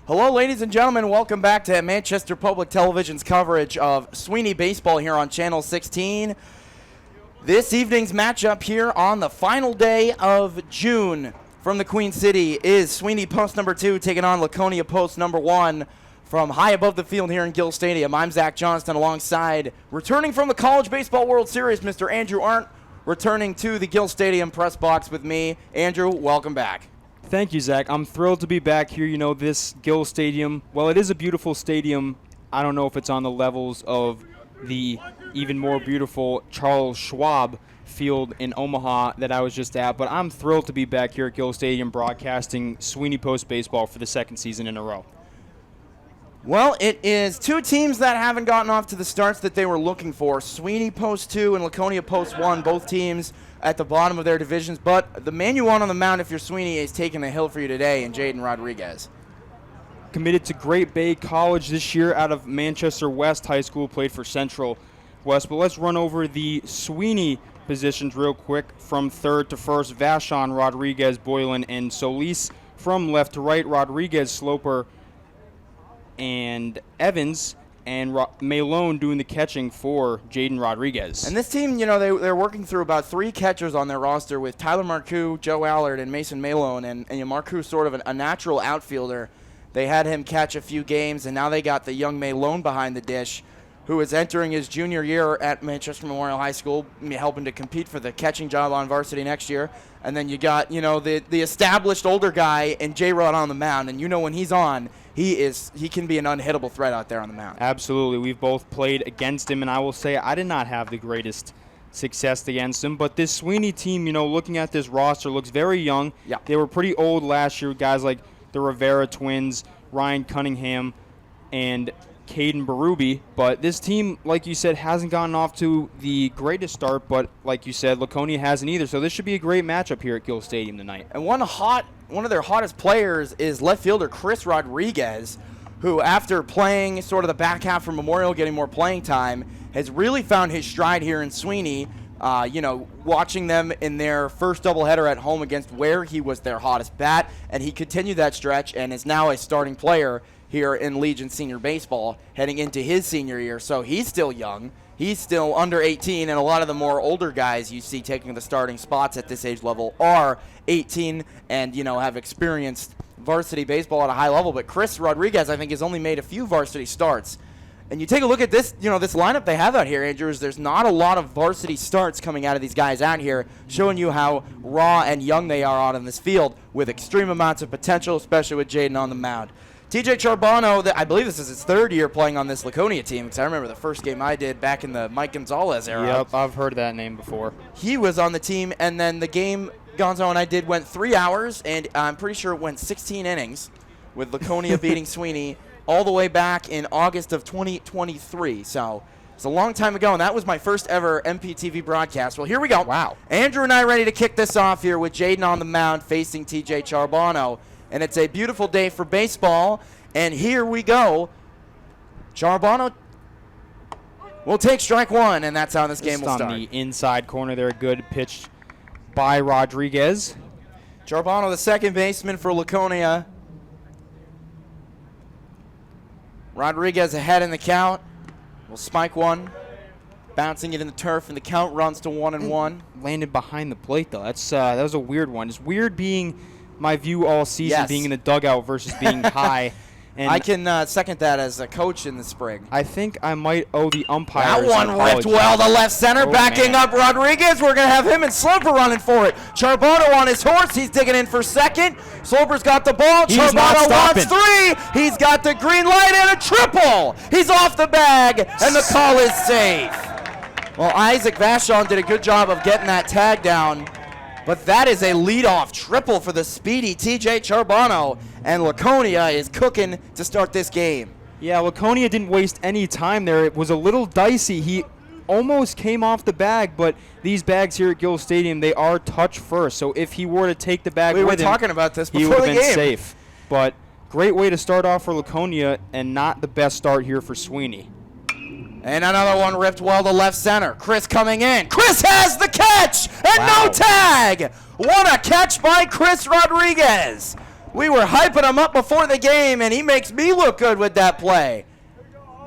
Hello, ladies and gentlemen. Welcome back to Manchester Public Television's coverage of Sweeney baseball here on Channel 16. This evening's matchup here on the final day of June from the Queen City is Sweeney Post number 2 taking on Laconia Post number 1 from high above the field here in Gill Stadium. I'm Zach Johnston alongside returning from the College Baseball World Series, Mr. Andrew Arndt, returning to the Gill Stadium press box with me. Andrew, welcome back. Thank you, Zach. I'm thrilled to be back here. You know, this Gill Stadium, well, it is a beautiful stadium. I don't know if it's on the levels of the even more beautiful Charles Schwab Field in Omaha that I was just at, but I'm thrilled to be back here at Gill Stadium broadcasting Sweeney Post baseball for the second season in a row. Well, it is two teams that haven't gotten off to the starts that they were looking for. Sweeney Post 2 and Laconia Post 1, both teams at the bottom of their divisions. But the man you want on the mound if you're Sweeney is taking the hill for you today in Jaden Rodriguez. Committed to Great Bay College this year out of Manchester West High School, played for Central West. But let's run over the Sweeney positions real quick. From third to first, Vashon, Rodriguez, Boylan, and Solis. From left to right, Rodriguez, Sloper, and Evans, and Malone doing the catching for Jaden Rodriguez. And this team, you know, they're working through about 3 catchers on their roster with Tyler Marcoux, Joe Allard, and Mason Malone. And Marcoux sort of a natural outfielder. They had him catch a few games, and now they got the young Malone behind the dish, who is entering his junior year at Manchester Memorial High School, helping to compete for the catching job on varsity next year. And then you got, you know, the established older guy and J-Rod on the mound, and you know when he's on, he can be an unhittable threat out there on the mound. Absolutely. We've both played against him, and I will say I did not have the greatest success against him. But this Sweeney team, you know, looking at this roster, looks very young. Yeah. They were pretty old last year, guys like the Rivera twins, Ryan Cunningham, and Caden Berube. But this team, like you said, hasn't gotten off to the greatest start, but like you said, Laconia hasn't either. So this should be a great matchup here at Gill Stadium tonight. And one of their hottest players is left fielder Chris Rodriguez, who after playing sort of the back half for Memorial, getting more playing time, has really found his stride here in Sweeney. Watching them in their first doubleheader at home against Ware, he was their hottest bat, and he continued that stretch and is now a starting player here in Legion Senior Baseball heading into his senior year. So he's still young. He's still under 18, and a lot of the more older guys you see taking the starting spots at this age level are 18 and, you know, have experienced varsity baseball at a high level. But Chris Rodriguez, I think, has only made a few varsity starts. And you take a look at this, you know, this lineup they have out here, Andrews. There's not a lot of varsity starts coming out of these guys out here, showing you how raw and young they are out in this field with extreme amounts of potential, especially with Jaden on the mound. TJ Charbonneau, I believe this is his 3rd year playing on this Laconia team, because I remember the first game I did back in the Mike Gonzalez era. Yep, I've heard that name before. He was on the team, and then the game Gonzo and I did went 3 hours, and I'm pretty sure it went 16 innings with Laconia beating Sweeney all the way back in August of 2023. So it's a long time ago, and that was my first ever MPTV broadcast. Well, here we go. Wow. Andrew and I ready to kick this off here with Jaden on the mound facing TJ Charbonneau. And it's a beautiful day for baseball. And here we go. Charbonneau will take strike 1, and that's how this game will start. On the inside corner there, good pitch by Rodriguez. Charbonneau, the second baseman for Laconia. Rodriguez ahead in the count. Will spike 1. Bouncing it in the turf, and the count runs to 1-1. Landed behind the plate, though. That was a weird one. It's weird being my view all season, yes, being in the dugout versus being high. And I can second that as a coach in the spring. I think I might owe the umpires. That one ripped well to left center, backing up Rodriguez. We're going to have him and Sloper running for it. Charbonneau on his horse. He's digging in for second. Sloper's got the ball. Charbonneau wants 3. He's got the green light and a triple. He's off the bag, and the call is safe. Well, Isaac Vashon did a good job of getting that tag down. But that is a leadoff triple for the speedy TJ Charbonneau, and Laconia is cooking to start this game. Yeah, Laconia didn't waste any time there. It was a little dicey. He almost came off the bag, but these bags here at Gill Stadium, they are touch first. So if he were to take the bag with him, we were talking about this before he would the have been game. safe. But great way to start off for Laconia, and not the best start here for Sweeney. And another one ripped well to left center. Chris coming in. Chris has the catch, and no tag. What a catch by Chris Rodriguez. We were hyping him up before the game, and he makes me look good with that play.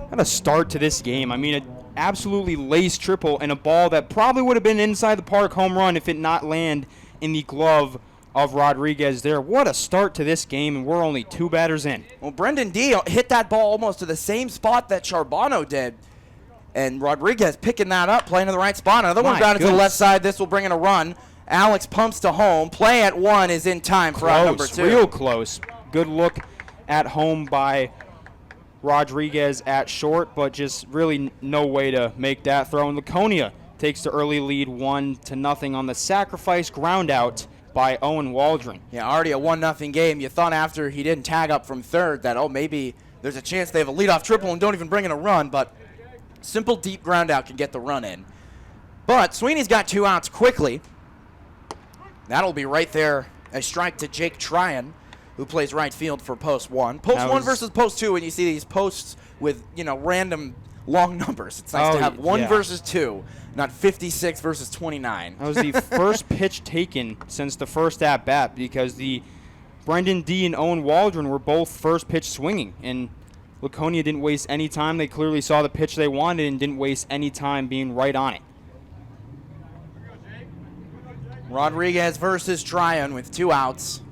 What a start to this game. I mean, an absolutely laced triple and a ball that probably would have been inside the park home run if it not land in the glove of Rodriguez there. What a start to this game, and we're only 2 batters in. Well, Brendan D hit that ball almost to the same spot that Charbonneau did, and Rodriguez picking that up, playing to the right spot. Another one grounded to the left side. This will bring in a run. Alex pumps to home. Play at 1 is in time for out number 2. Real close. Good look at home by Rodriguez at short, but just really no way to make that throw. And Laconia takes the early lead 1-0 on the sacrifice ground out by Owen Waldron. Yeah, already a 1-0 game. You thought after he didn't tag up from third that, oh, maybe there's a chance they have a leadoff triple and don't even bring in a run, but simple deep ground out can get the run in. But Sweeney's got 2 outs quickly. That'll be right there, a strike to Jake Tryon, who plays right field for post 1. Post 1 versus post 2, and you see these posts with, random long numbers. It's nice to have 1 versus 2, not 56 versus 29. That was the first pitch taken since the first at-bat, because the Brendan D and Owen Waldron were both first pitch swinging, and Laconia didn't waste any time. They clearly saw the pitch they wanted and didn't waste any time being right on it. Rodriguez versus Tryon with 2 outs.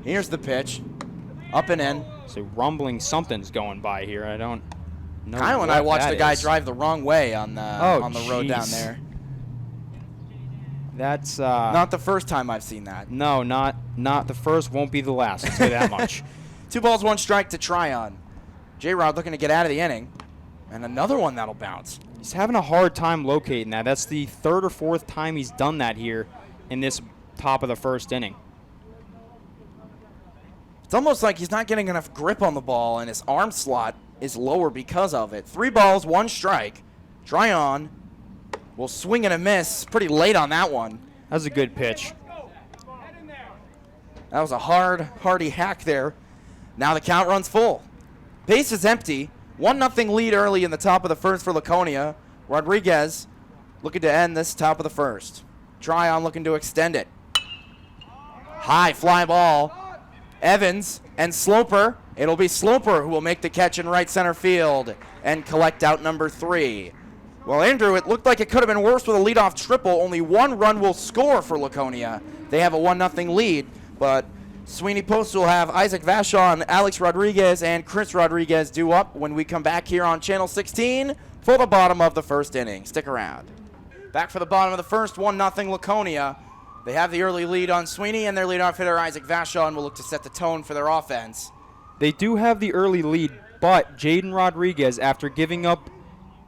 Here's the pitch. Up and in. So rumbling something's going by here. I don't know. Kyle and I watched the guy drive the wrong way on the road down there. That's not the first time I've seen that. No, not the first. Won't be the last. I'll say that much. 2 balls, 1 strike to Tryon. J-Rod looking to get out of the inning. And another one that'll bounce. He's having a hard time locating that. That's the 3rd or 4th time he's done that here in this top of the first inning. It's almost like he's not getting enough grip on the ball, and his arm slot is lower because of it. 3 balls, 1 strike. Tryon will swing and a miss pretty late on that one. That was a good pitch. That was a hardy hack there. Now the count runs full. Base is empty. 1-0 lead early in the top of the first for Laconia. Rodriguez looking to end this top of the first. Tryon looking to extend it. High fly ball. Evans and Sloper. It'll be Sloper who will make the catch in right center field and collect out number 3. Well, Andrew, it looked like it could have been worse with a leadoff triple. Only 1 run will score for Laconia. They have a 1-0 lead, but Sweeney Post will have Isaac Vachon, Alex Rodriguez, and Chris Rodriguez due up when we come back here on Channel 16 for the bottom of the first inning. Stick around. Back for the bottom of the first, 1-0 Laconia. They have the early lead on Sweeney, and their leadoff hitter, Isaac Vachon, will look to set the tone for their offense. They do have the early lead, but Jaden Rodriguez, after giving up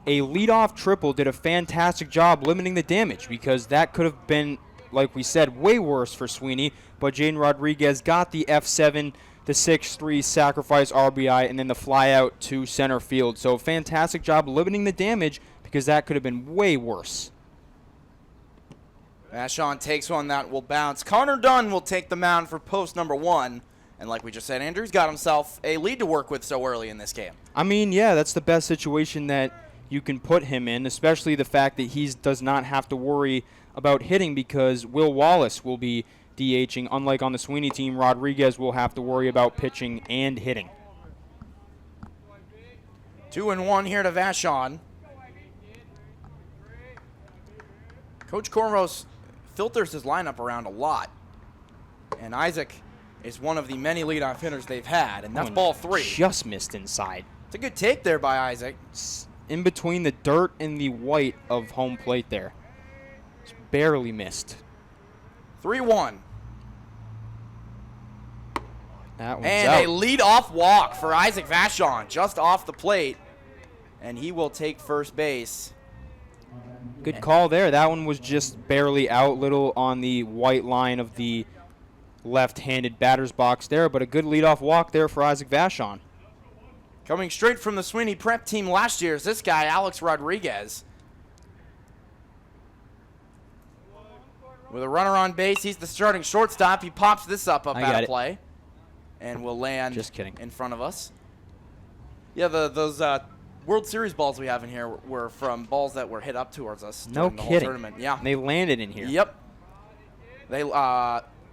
a leadoff triple, did a fantastic job limiting the damage, because that could have been, like we said, way worse for Sweeney. But Jaden Rodriguez got the F7, the 6-3 sacrifice RBI, and then the fly out to center field. So fantastic job limiting the damage, because that could have been way worse. Vachon takes one that will bounce. Connor Dunn will take the mound for post number 1. And like we just said, Andrew's got himself a lead to work with so early in this game. I mean, yeah, that's the best situation that you can put him in, especially the fact that he does not have to worry about hitting, because Will Wallace will be DHing. Unlike on the Sweeney team, Rodriguez will have to worry about pitching and hitting. 2-1 here to Vachon. Coach Cormos filters his lineup around a lot. And Isaac is one of the many leadoff hitters they've had, and that's ball 3. Just missed inside. It's a good take there by Isaac. It's in between the dirt and the white of home plate there. Just barely missed. 3-1. That one's and out. A lead-off walk for Isaac Vachon, just off the plate. And he will take first base. Good call there. That one was just barely out, little on the white line of the left-handed batter's box there, but a good leadoff walk there for Isaac Vachon. Coming straight from the Sweeney prep team last year is this guy, Alex Rodriguez. With a runner on base, he's the starting shortstop. He pops this up out of play and will land in front of us. Yeah, those World Series balls we have in here were from balls that were hit up towards us during the whole tournament. Yeah. They landed in here. Yep. They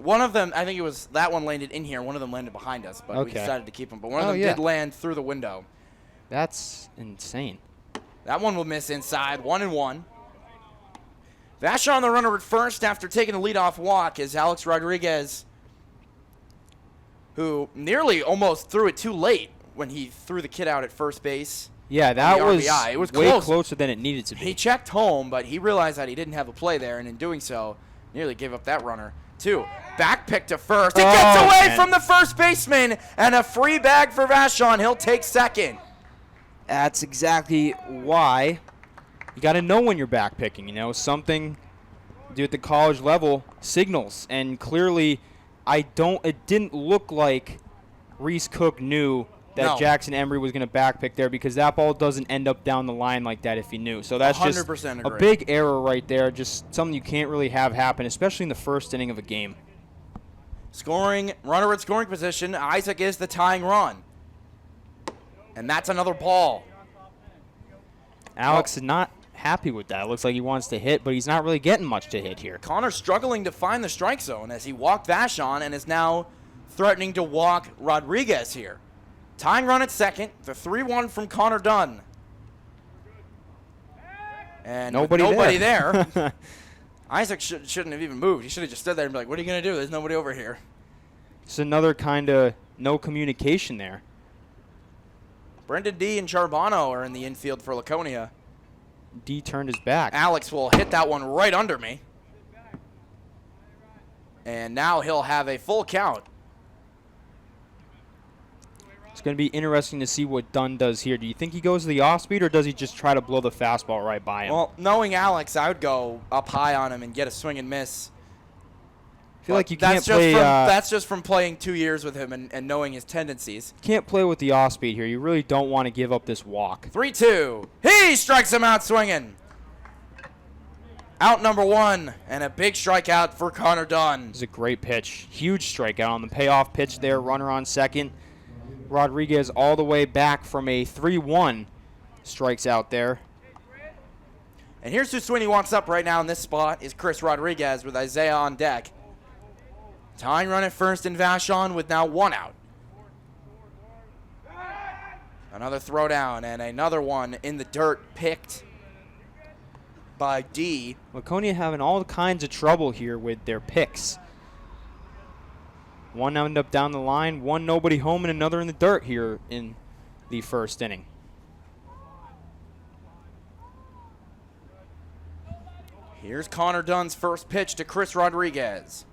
One of them, I think it was that one landed in here. One of them landed behind us, but we decided to keep them. But one of them did land through the window. That's insane. That one will miss inside. 1-1. Vashon, the runner at first after taking the leadoff walk, is Alex Rodriguez, who nearly almost threw it too late when he threw the kid out at first base. Yeah, that was, RBI. It was way close. Closer than it needed to be. He checked home, but he realized that he didn't have a play there, and in doing so, nearly gave up that runner. 2. Back pick to first. It gets away from the first baseman, and a free bag for Vashon. He'll take second. That's exactly why you got to know when you're back picking. You know, something to do at the college level signals, and clearly, it didn't look like Reese Cook knew that Jackson Emery was going to back pick there, because that ball doesn't end up down the line like that if he knew. So that's just a big error right there, just something you can't really have happen, especially in the first inning of a game. Runner at scoring position. Isaac is the tying run. And that's another ball. Alex is not happy with that. It looks like he wants to hit, but he's not really getting much to hit here. Connor struggling to find the strike zone as he walked Vashon and is now threatening to walk Rodriguez here. Tying run at second, the 3-1 from Connor Dunn. And nobody there. Isaac shouldn't have even moved. He should have just stood there and be like, what are you going to do? There's nobody over here. It's another kind of no communication there. Brendan D and Charbonneau are in the infield for Laconia. D turned his back. Alex will hit that one right under me. And now he'll have a full count. It's going to be interesting to see what Dunn does here. Do you think he goes to the off-speed, or does he just try to blow the fastball right by him? Well, knowing Alex, I would go up high on him and get a swing and miss. I feel like you can't play. That's just from playing 2 years with him and knowing his tendencies. Can't play with the off-speed here. You really don't want to give up this walk. 3-2. He strikes him out swinging. Out number 1, and a big strikeout for Connor Dunn. This is a great pitch. Huge strikeout on the payoff pitch there. Runner on second. Rodriguez all the way back from a 3-1 strikes out there. And here's who Sweeney wants up right now in this spot is Chris Rodriguez with Isaiah on deck. Tying run at first in Vashon with now 1 out. Another throwdown and another one in the dirt picked by D. Laconia having all kinds of trouble here with their picks. One end up down the line, one nobody home, and another in the dirt here in the first inning. Here's Connor Dunn's first pitch to Chris Rodriguez.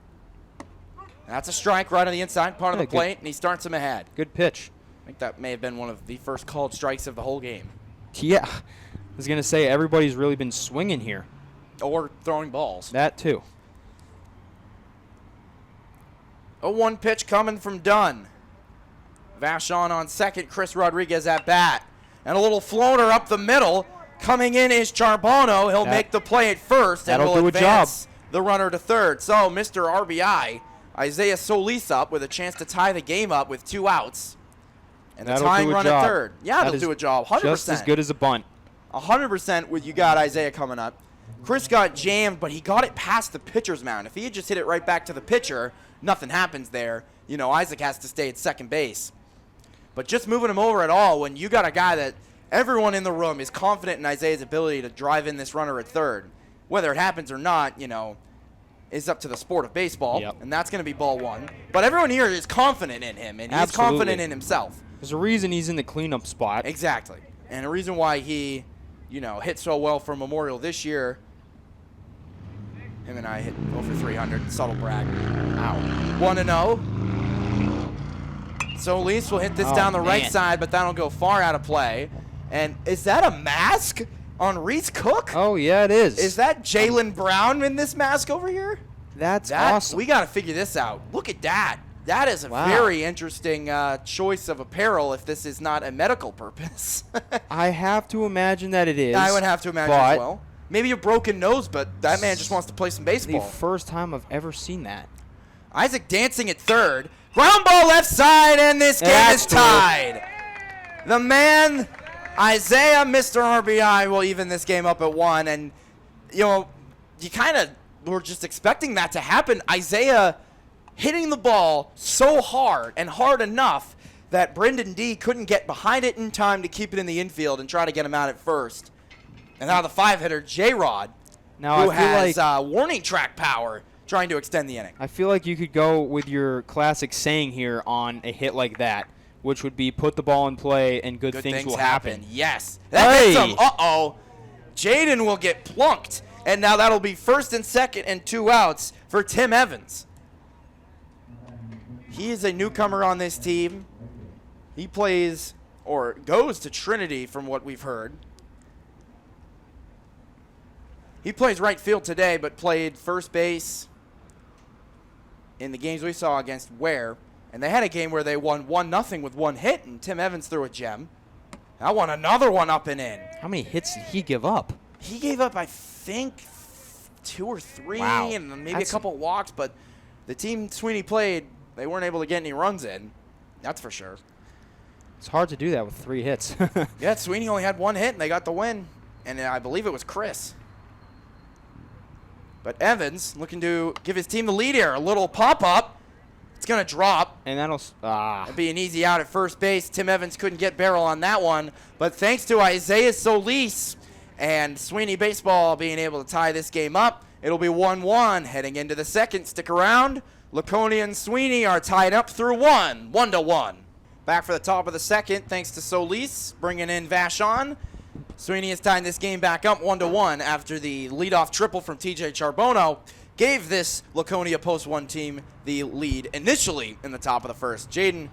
That's a strike right on the inside part of the plate, and he starts him ahead. Good pitch. I think that may have been one of the first called strikes of the whole game. Yeah. I was going to say, everybody's really been swinging here. Or throwing balls. That too. 0-1 pitch coming from Dunn. Vashon on second, Chris Rodriguez at bat. And a little floater up the middle. Coming in is Charbonneau. He'll make the play at first and will advance the runner to third. So Mr. RBI, Isaiah Solis up with a chance to tie the game up with 2 outs. And the tying run at third. Yeah, that'll do a job. 100%. Just as good as a bunt. 100% with you got Isaiah coming up. Chris got jammed, but he got it past the pitcher's mound. If he had just hit it right back to the pitcher, nothing happens there. You know, Isaac has to stay at second base. But just moving him over at all, when you got a guy that everyone in the room is confident in Isaiah's ability to drive in this runner at third, whether it happens or not, you know, is up to the sport of baseball, and that's going to be ball 1. But everyone here is confident in him, and he's confident in himself. There's a reason he's in the cleanup spot. Exactly. And a reason why he, you know, hit so well for Memorial this year. Him and I hit over 300. Subtle brag. Ow. 1-0. Solis will hit this down the right side, but that'll go far out of play. And is that a mask on Reese Cook? Oh, yeah, it is. Is that Jaylen Brown in this mask over here? That's awesome. We got to figure this out. Look at that. That is a very interesting choice of apparel if this is not a medical purpose. I have to imagine that it is. I would have to imagine as well. Maybe a broken nose, but that man just wants to play some baseball. The first time I've ever seen that. Isaac dancing at third. Ground ball left side, and this game is tied. The man, Isaiah, Mr. RBI, will even this game up at 1. And, you know, you kind of were just expecting that to happen. Isaiah hitting the ball so hard and hard enough that Brendan D couldn't get behind it in time to keep it in the infield and try to get him out at first. And now the 5-hitter, J-Rod, who has warning track power, trying to extend the inning. I feel like you could go with your classic saying here on a hit like that, which would be put the ball in play and good things will happen. Yes. That hits him. Uh-oh. Jaden will get plunked. And now that'll be first and second and 2 outs for Tim Evans. He is a newcomer on this team. He plays or goes to Trinity from what we've heard. He plays right field today, but played first base in the games we saw against Ware. And they had a game where they won 1-0 with 1 hit, and Tim Evans threw a gem. I won another one up and in. How many hits did he give up? He gave up, I think, 2 or 3, wow. And maybe a couple walks. But the team Sweeney played, they weren't able to get any runs in. That's for sure. It's hard to do that with 3 hits. Yeah, Sweeney only had 1 hit, and they got the win. And I believe it was Chris. But Evans looking to give his team the lead here. A little pop-up. It's going to drop. And that'll be an easy out at first base. Tim Evans couldn't get barrel on that one. But thanks to Isaiah Solis and Sweeney Baseball being able to tie this game up, it'll be 1-1 heading into the second. Stick around. Laconia and Sweeney are tied up through 1-1. Back for the top of the second, thanks to Solis bringing in Vashon. Sweeney is tying this game back up 1-1 after the leadoff triple from TJ Charbonneau gave this Laconia Post 1 team the lead initially in the top of the first. Jaden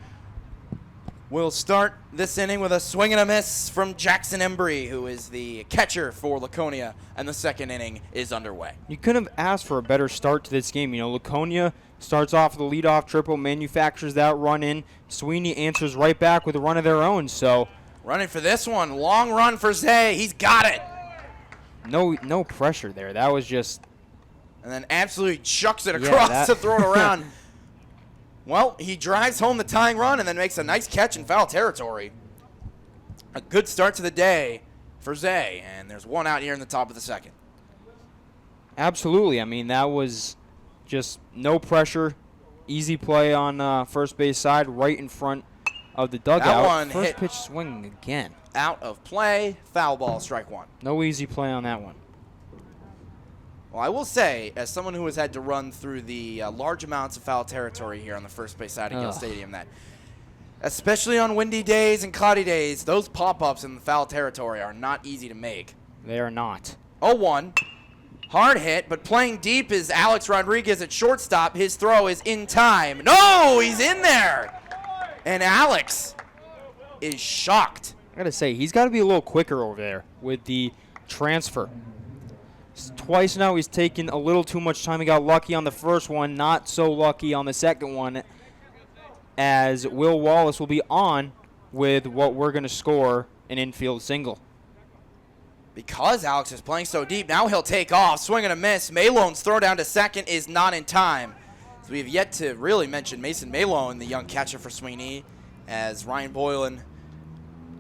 will start this inning with a swing and a miss from Jackson Embry, who is the catcher for Laconia, and the second inning is underway. You couldn't have asked for a better start to this game. You know, Laconia starts off with a leadoff triple, manufactures that run in. Sweeney answers right back with a run of their own, so running for this one. Long run for Zay. He's got it. No pressure there. That was just... And then absolutely chucks it across to throw it around. Well, he drives home the tying run and then makes a nice catch in foul territory. A good start to the day for Zay. And there's 1 out here in the top of the second. Absolutely. I mean, that was just no pressure. Easy play on first base side right in front of the dugout. That one First hit pitch swing again. Out of play. Foul ball, strike 1. No easy play on that one. Well, I will say, as someone who has had to run through the large amounts of foul territory here on the first base side of Gill Stadium, that especially on windy days and cloudy days, those pop-ups in the foul territory are not easy to make. They are not. 0-1. Hard hit, but playing deep is Alex Rodriguez at shortstop. His throw is in time. No, he's in there. And Alex is shocked. I got to say, he's got to be a little quicker over there with the transfer. Twice now he's taken a little too much time. He got lucky on the first one, not so lucky on the second one, as Will Wallace will be on with what we're going to score an infield single. Because Alex is playing so deep, now he'll take off. Swing and a miss. Malone's throw down to second is not in time. So we have yet to really mention Mason Malone, the young catcher for Sweeney, as Ryan Boylan,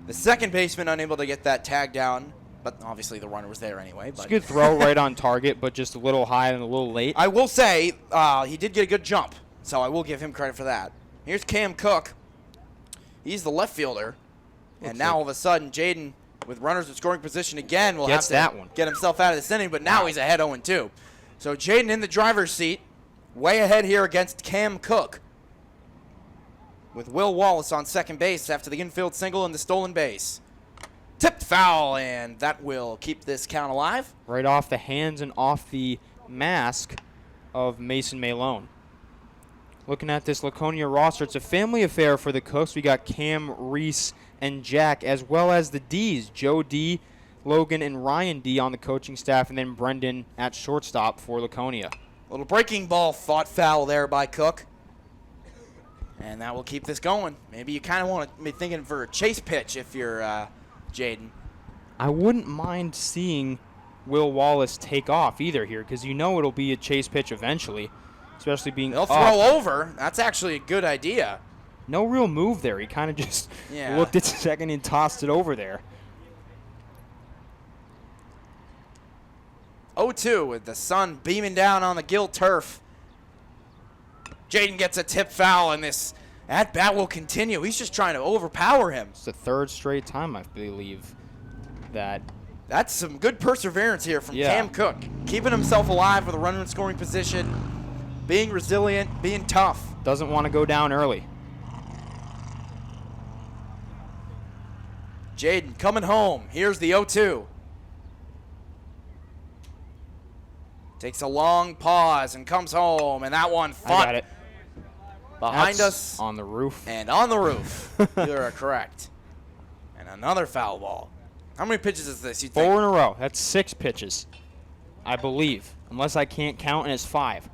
the second baseman, unable to get that tag down. But obviously the runner was there anyway. It's a good throw right on target, but just a little high and a little late. I will say he did get a good jump, so I will give him credit for that. Here's Cam Cook. He's the left fielder. And now all of a sudden, Jaden, with runners in scoring position again, will have to get himself out of this inning, but now he's ahead 0-2. So Jaden in the driver's seat, way ahead here against Cam Cook, with Will Wallace on second base after the infield single and the stolen base. Tipped foul, and that will keep this count alive. Right off the hands and off the mask of Mason Malone. Looking at this Laconia roster, it's a family affair for the Cooks. We got Cam, Reese, and Jack, as well as the D's, Joe D, Logan, and Ryan D on the coaching staff, and then Brendan at shortstop for Laconia. Little breaking ball thought foul there by Cook. And that will keep this going. Maybe you kind of want to be thinking for a chase pitch if you're Jaden. I wouldn't mind seeing Will Wallace take off either here, because you know it'll be a chase pitch eventually, especially being They'll throw over. That's actually a good idea. No real move there. He kind of just looked at second and tossed it over there. 0-2 with the sun beaming down on the Gill turf. Jaden gets a tip foul, and this at-bat will continue. He's just trying to overpower him. It's the third straight time, I believe, that. That's some good perseverance here from Cam Cook. Keeping himself alive with a runner in scoring position, being resilient, being tough. Doesn't want to go down early. Jaden coming home. Here's the 0-2. Takes a long pause and comes home, and that one I got it. Behind That's us. on the roof. And on the roof. You are correct. And another foul ball. How many pitches is this, you think? 4 in a row. That's 6 pitches, I believe. Unless I can't count, and it's 5.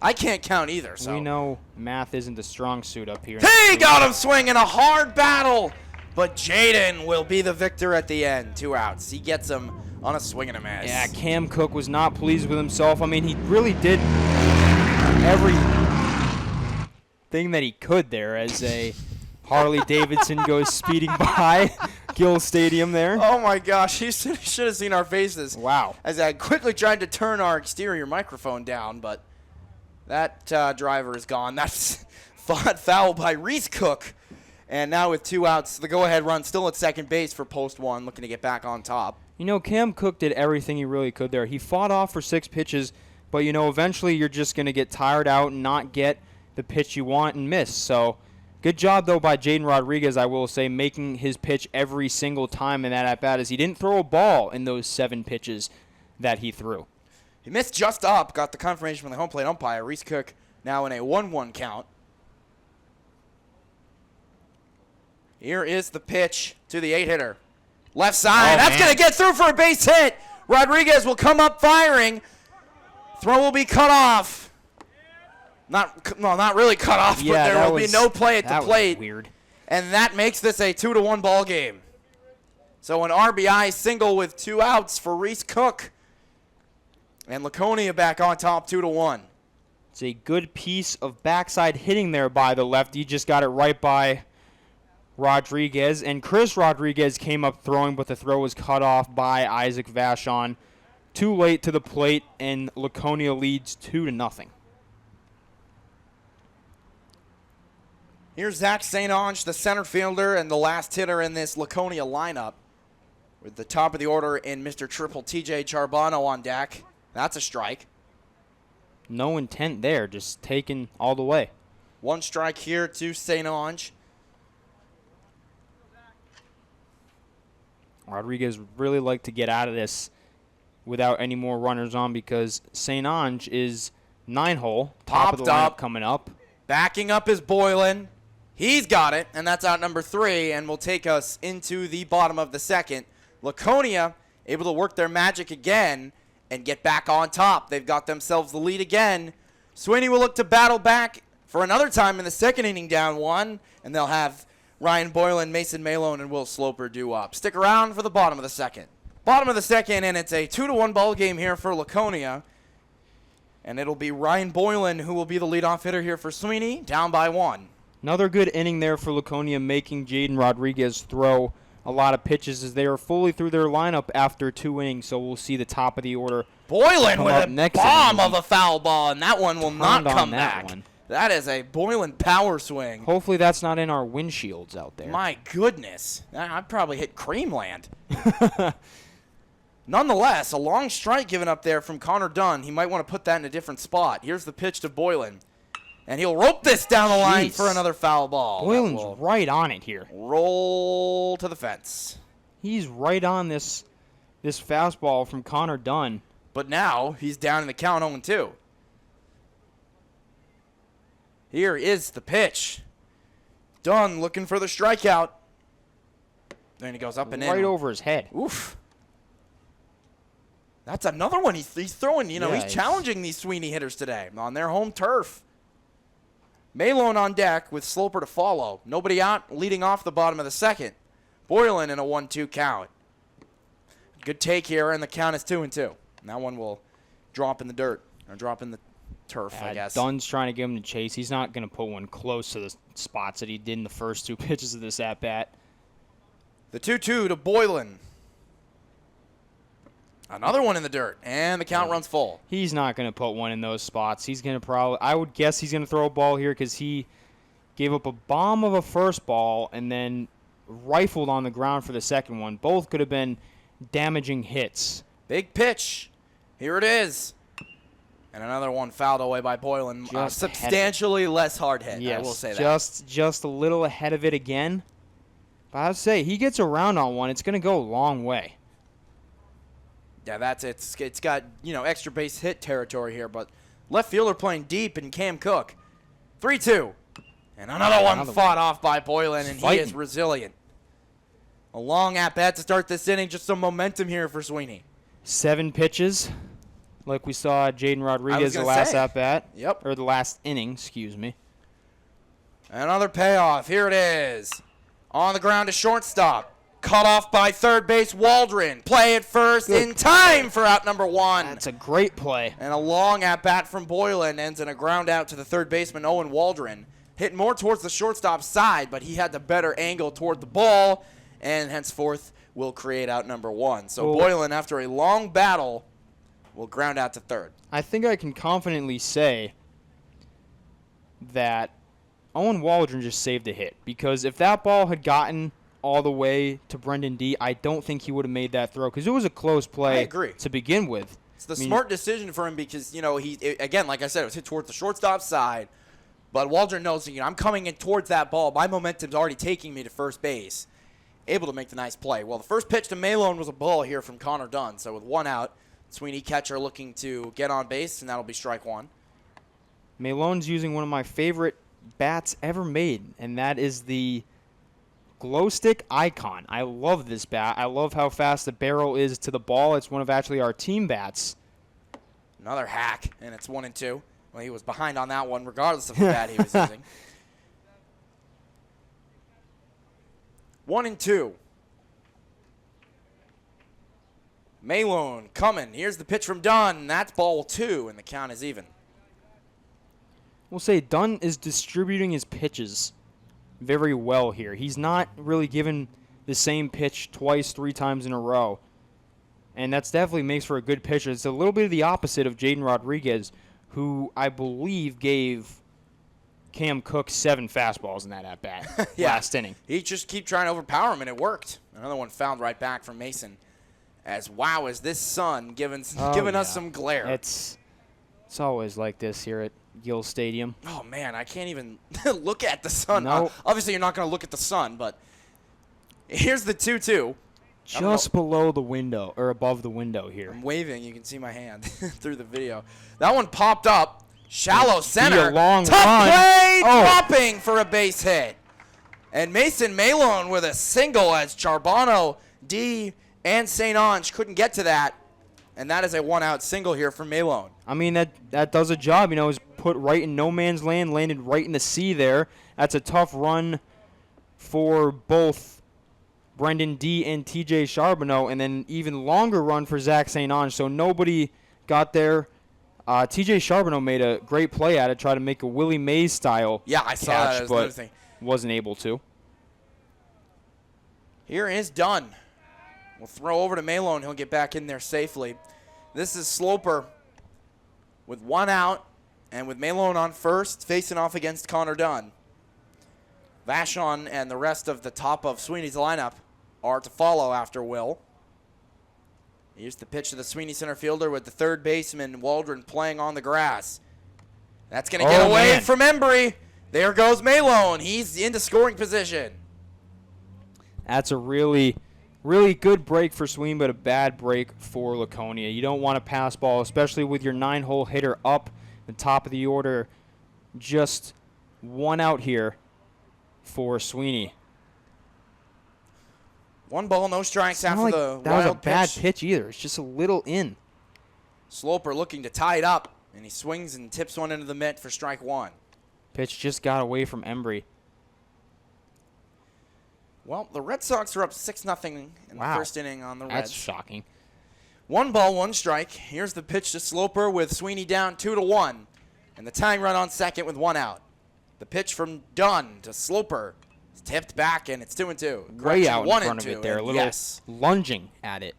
I can't count either, so. We know math isn't the strong suit up here. He got him swinging, a hard battle. But Jaden will be the victor at the end. 2 outs. He gets him on a swing and a miss. Yeah, Cam Cook was not pleased with himself. I mean, he really did every thing that he could there as a Harley Davidson goes speeding by Gill Stadium there. Oh my gosh, you should have seen our faces. Wow. As I quickly tried to turn our exterior microphone down, but that driver is gone. That's fought foul by Reese Cook. And now with 2 outs, the go-ahead run still at second base for post 1, looking to get back on top. You know, Cam Cook did everything he really could there. He fought off for 6 pitches, but, you know, eventually you're just going to get tired out and not get the pitch you want and miss. So good job, though, by Jaden Rodriguez, I will say, making his pitch every single time in that at-bat, as he didn't throw a ball in those 7 pitches that he threw. He missed just up, got the confirmation from the home plate umpire. Reese Cook now in a 1-1 count. Here is the pitch to the 8-hitter. Left side. That's going to get through for a base hit. Rodriguez will come up firing. Throw will be cut off. Not really cut off, but there will be no play at the plate. Was weird. And that makes this a 2-1 ball game. So an RBI single with 2 outs for Reese Cook. And Laconia back on top 2-1. It's a good piece of backside hitting there by the lefty. Just got it right by Rodriguez, and Chris Rodriguez came up throwing, but the throw was cut off by Isaac Vachon. Too late to the plate, and Laconia leads 2-0. Here's Zach St. Ange, the center fielder and the last hitter in this Laconia lineup, with the top of the order in Mr. Triple TJ Charbonneau on deck. That's a strike. No intent there, just taken all the way. 1 strike here to St. Ange. Rodriguez would really like to get out of this without any more runners on, because St. Ange is 9-hole, top of the lineup coming up. Backing up is Boylan. He's got it, and that's out number 3, and will take us into the bottom of the second. Laconia able to work their magic again and get back on top. They've got themselves the lead again. Sweeney will look to battle back for another time in the second inning, down 1, and they'll have Ryan Boylan, Mason Malone, and Will Sloper due up. Stick around for the bottom of the second. Bottom of the second, and it's a 2-1 ball game here for Laconia. And it'll be Ryan Boylan who will be the leadoff hitter here for Sweeney, down by 1. Another good inning there for Laconia, making Jaden Rodriguez throw a lot of pitches as they are fully through their lineup after 2 innings, so we'll see the top of the order. Boylan with a bomb of a foul ball, and that one will not come back. That is a Boylan power swing. Hopefully that's not in our windshields out there. My goodness. I'd probably hit Creamland. Nonetheless, a long strike given up there from Connor Dunn. He might want to put that in a different spot. Here's the pitch to Boylan. And he'll rope this down the line for another foul ball. Boylan's right on it here. Roll to the fence. He's right on this fastball from Connor Dunn. But now he's down in the count 0-2. Here is the pitch. Dunn looking for the strikeout. Then he goes up and in. Right over his head. Oof. That's another one he's throwing. He's challenging these Sweeney hitters today on their home turf. Malone on deck with Sloper to follow. Nobody out, leading off the bottom of the second. Boylan in a 1-2 count. Good take here, and the count is 2-2. And that one will drop in the dirt, or drop in the turf, I guess. Dunn's trying to give him the chase. He's not going to put one close to the spots that he did in the first 2 pitches of this at-bat. The 2-2 to Boylan. Another one in the dirt, and the count runs full. He's not going to put one in those spots. He's going to probably, I would guess he's going to throw a ball here because he gave up a bomb of a first ball and then rifled on the ground for the second one. Both could have been damaging hits. Big pitch. Here it is. And another one fouled away by Boylan. Substantially less hard hit, yes, I will say that. Just a little ahead of it again. But I would say he gets around on one, it's going to go a long way. Yeah, it's got, extra base hit territory here, but left fielder playing deep in Cam Cook. 3-2. And another one fought off by Boylan, and he is resilient. A long at-bat to start this inning, just some momentum here for Sweeney. 7 pitches, like we saw Jaden Rodriguez the last at-bat. Yep. Or the last inning, excuse me. Another payoff. Here it is. On the ground to shortstop. Cut off by third base, Waldron. Play at first in time for out number 1. That's a great play. And a long at-bat from Boylan ends in a ground out to the third baseman, Owen Waldron. Hit more towards the shortstop side, but he had the better angle toward the ball, and henceforth will create out number 1. So Boylan, after a long battle, will ground out to third. I think I can confidently say that Owen Waldron just saved a hit, because if that ball had gotten all the way to Brendan D, I don't think he would have made that throw, because it was a close play I agree. To begin with. It's the smart decision for him because, again, like I said, it was hit towards the shortstop side, but Waldron knows, I'm coming in towards that ball. My momentum's already taking me to first base. Able to make the nice play. Well, the first pitch to Malone was a ball here from Connor Dunn, so with 1 out, Sweeney catcher looking to get on base, and that'll be strike 1. Malone's using one of my favorite bats ever made, and that is the Glow Stick Icon. I love this bat. I love how fast the barrel is to the ball. It's one of actually our team bats. Another hack, and it's 1-2. Well, he was behind on that one regardless of the bat he was using. 1-2. Malone coming. Here's the pitch from Dunn. That's ball 2, and the count is even. We'll say Dunn is distributing his pitches very well here. He's not really given the same pitch twice, 3 times in a row. And that's definitely makes for a good pitcher. It's a little bit of the opposite of Jaden Rodriguez, who I believe gave Cam Cook 7 fastballs in that at-bat last inning. He just keep trying to overpower him, and it worked. Another one fouled right back from Mason. As wow, is this sun giving us some glare. It's always like this here at Gill Stadium. Oh, man, I can't even look at the sun. Nope. Obviously, you're not going to look at the sun, but here's the 2-2. Just below the window, or above the window here. I'm waving. You can see my hand through the video. That one popped up. Shallow center. A long Tough run. play, dropping for a base hit. And Mason Malone with a single as Charbonneau, D, and St. Ange couldn't get to that. And that is a 1-out single here for Malone. I mean, that does a job. It was put right in no man's land, landed right in the sea there. That's a tough run for both Brendan D and TJ Charbonneau, and then even longer run for Zach St. Ange. So nobody got there. TJ Charbonneau made a great play at it, tried to make a Willie Mays style I saw catch, that. But wasn't able to. Here is Dunn. We'll throw over to Malone. He'll get back in there safely. This is Sloper with 1 out, and with Malone on first, facing off against Connor Dunn. Vashon and the rest of the top of Sweeney's lineup are to follow after Will. Here's the pitch to the Sweeney center fielder with the third baseman Waldron playing on the grass. That's going to get away from Embry. There goes Malone. He's into scoring position. That's a really, really good break for Sweeney, but a bad break for Laconia. You don't want to pass ball, especially with your 9-hole hitter up the top of the order. Just 1 out here for Sweeney. 1 ball, no strikes after like the that was a wild bad pitch either. It's just a little in. Sloper looking to tie it up, and he swings and tips one into the mitt for strike 1. Pitch just got away from Embry. Well, the Red Sox are up 6-0 in the first inning on the Reds. That's shocking. 1 ball, 1 strike. Here's the pitch to Sloper with Sweeney down 2-1, and the tying run on second with 1 out. The pitch from Dunn to Sloper is tipped back, and it's 2-2. Way out in front of it there, a little lunging at it.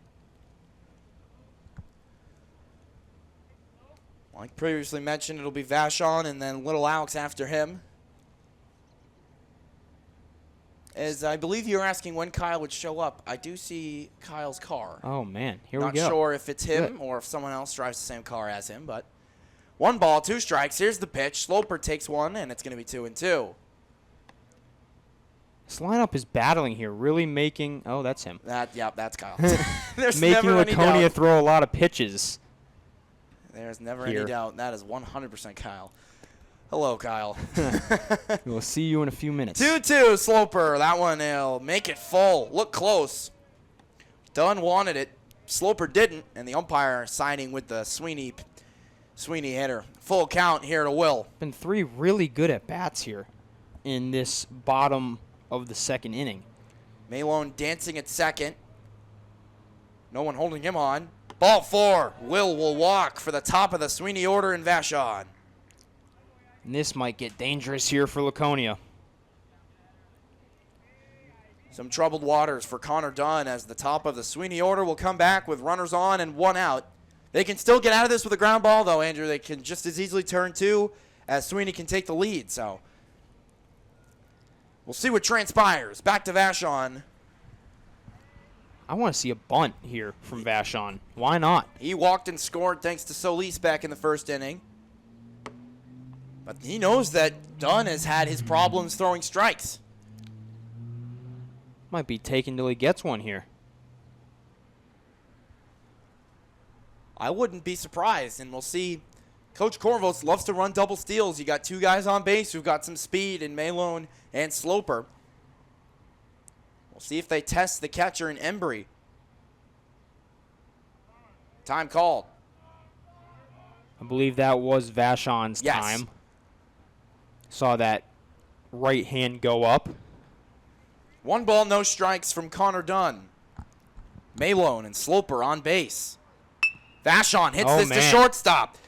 Like previously mentioned, it'll be Vashon and then little Alex after him. As I believe you were asking when Kyle would show up, I do see Kyle's car. Oh, man. Here we go. Not sure if it's him or if someone else drives the same car as him, but 1 ball, 2 strikes. Here's the pitch. Sloper takes 1, and it's going to be 2-2. This lineup is battling here, really making... Oh, that's him. That's Kyle. There's making never any Laconia doubt. throw a lot of pitches. There's never Here. any doubt. That is 100% Kyle. Hello, Kyle. We'll see you in a few minutes. 2-2, Sloper. That one, he'll make it full. Look close. Dunn wanted it. Sloper didn't, and the umpire siding with the Sweeney hitter. Full count here to Will. Been 3 really good at-bats here in this bottom of the 2nd inning. Malone dancing at second. No one holding him on. Ball 4. Will walk for the top of the Sweeney order in Vashon. And this might get dangerous here for Laconia. Some troubled waters for Connor Dunn as the top of the Sweeney order will come back with runners on and 1 out. They can still get out of this with a ground ball, though, Andrew. They can just as easily turn 2 as Sweeney can take the lead. So we'll see what transpires. Back to Vashon. I want to see a bunt here from Vashon. Why not? He walked and scored thanks to Solis back in the 1st inning. But he knows that Dunn has had his problems throwing strikes. Might be taken till he gets one here. I wouldn't be surprised, and we'll see. Coach Corvos loves to run double steals. You got 2 guys on base who've got some speed in Malone and Sloper. We'll see if they test the catcher in Embry. Time called. I believe that was Vashon's Yes. time. Saw that right hand go up. 1 ball, no strikes from Connor Dunn. Malone and Sloper on base. Vashon hits Oh, this to man. shortstop.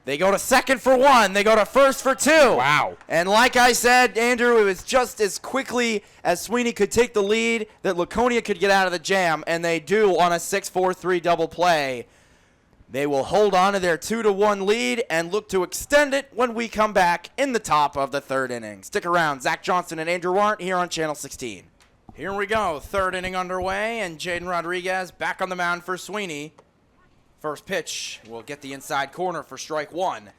They go to second for 1. They go to first for 2. Wow. And like I said, Andrew, it was just as quickly as Sweeney could take the lead that Laconia could get out of the jam, and they do on a 6-4-3 double play. They will hold on to their 2-1 lead and look to extend it when we come back in the top of the 3rd inning. Stick around. Zach Johnson and Andrew Warrant here on Channel 16. Here we go. 3rd inning underway, and Jaden Rodriguez back on the mound for Sweeney. First pitch will get the inside corner for strike 1.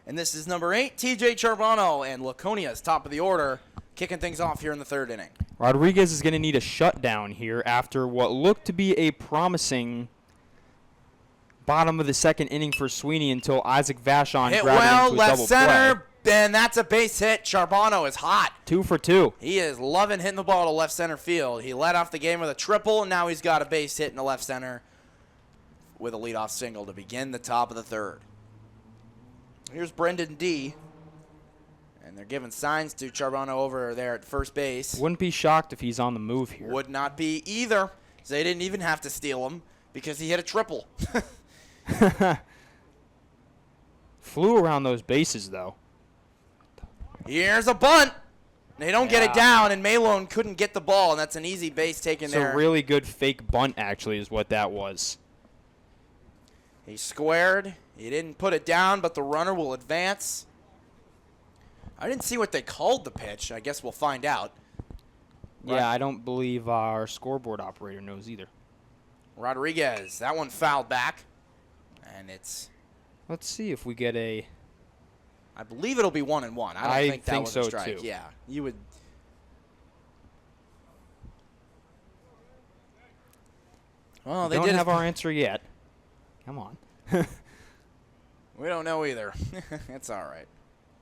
And this is number 8, TJ Charbonneau, and Laconia's top of the order, kicking things off here in the 3rd inning. Rodriguez is going to need a shutdown here after what looked to be a promising bottom of the 2nd inning for Sweeney until Isaac Vashon Hit grounded well, into a left double center, play. and that's a base hit. Charbonneau is hot. 2 for 2. He is loving hitting the ball to left center field. He led off the game with a triple, and now he's got a base hit in the left center with a leadoff single to begin the top of the 3rd. Here's Brendan D. And they're giving signs to Charbonneau over there at first base. Wouldn't be shocked if he's on the move here. Would not be either. So they didn't even have to steal him because he hit a triple. Flew around those bases, though. Here's a bunt. They don't get Yeah. it down, and Malone couldn't get the ball, and that's an easy base taken It's there. a really good fake bunt, actually, is what that was. He squared. He didn't put it down, but the runner will advance. I didn't see what they called the pitch. I guess we'll find out. Yeah, I don't believe our scoreboard operator knows either. Rodriguez, that one fouled back. And it's, Let's see if we get a... I believe it'll be 1-1. I don't I think that think was so, a strike. too. Yeah, you would. Well, they don't did have our answer yet. Come on. We don't know either. It's all right.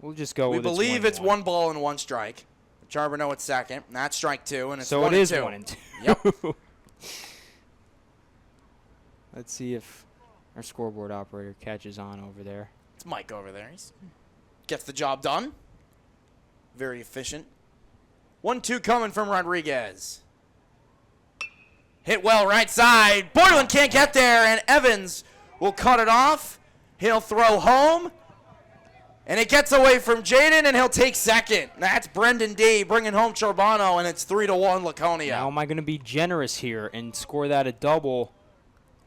We'll just go We with believe it's 1-1. 1 ball and 1 strike. Charbonneau at second. And that's strike 2, and it's So 1 it and is 2. 1 and 2. Yep. Let's see if our scoreboard operator catches on over there. It's Mike over there. He gets the job done. Very efficient. 1-2 coming from Rodriguez. Hit well right side. Boylan can't get there, and Evans will cut it off. He'll throw home. And it gets away from Jaden, and he'll take second. That's Brendan D. bringing home Charbonneau, and it's 3-1 Laconia. Now am I going to be generous here and score that a double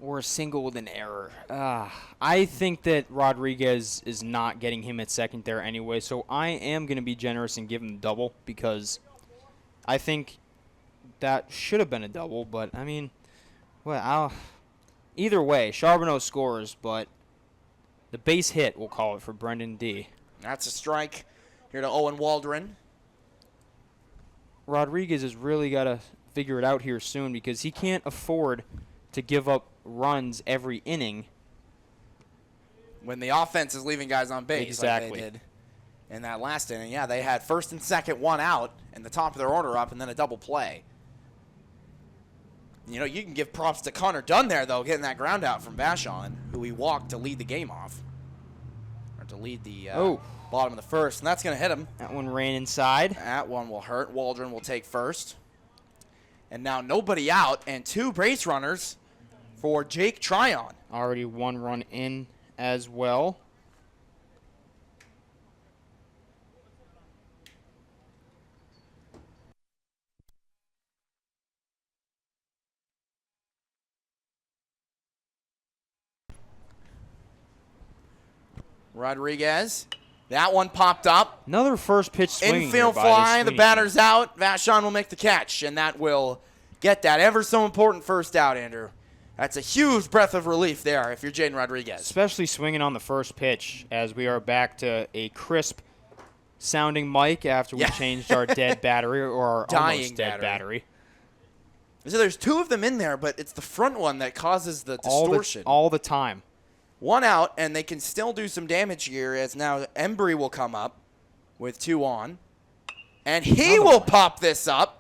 or a single with an error. I think that Rodriguez is not getting him at second there anyway, so I am going to be generous and give him the double because I think that should have been a double, but, I mean, well, either way, Charbonneau scores, but the base hit, we'll call it, for Brendan D. That's a strike here to Owen Waldron. Rodriguez has really got to figure it out here soon because he can't afford to give up runs every inning. When the offense is leaving guys on base Exactly. like they did in that last inning. Yeah, they had first and second, one out, and the top of their order up, and then a double play. You know, you can give props to Connor Dunn there, though, getting that ground out from Vachon, who he walked to lead the game off. Or to lead the bottom of the first, and that's going to hit him. That one ran inside. That one will hurt. Waldron will take first. And now nobody out, and 2 base runners for Jake Tryon. Already 1 run in as well. Rodriguez. That one popped up. Another first pitch swing. Infield fly. The batter's out. Vachon will make the catch, and that will get that ever so important first out, Andrew. That's a huge breath of relief there if you're Jaden Rodriguez. Especially swinging on the first pitch as we are back to a crisp sounding mic after we changed our dead battery or our Dying almost dead battery. So there's 2 of them in there, but it's the front one that causes the distortion. All the time. 1 out, and they can still do some damage here as now Embry will come up with 2 on. And he will pop this up.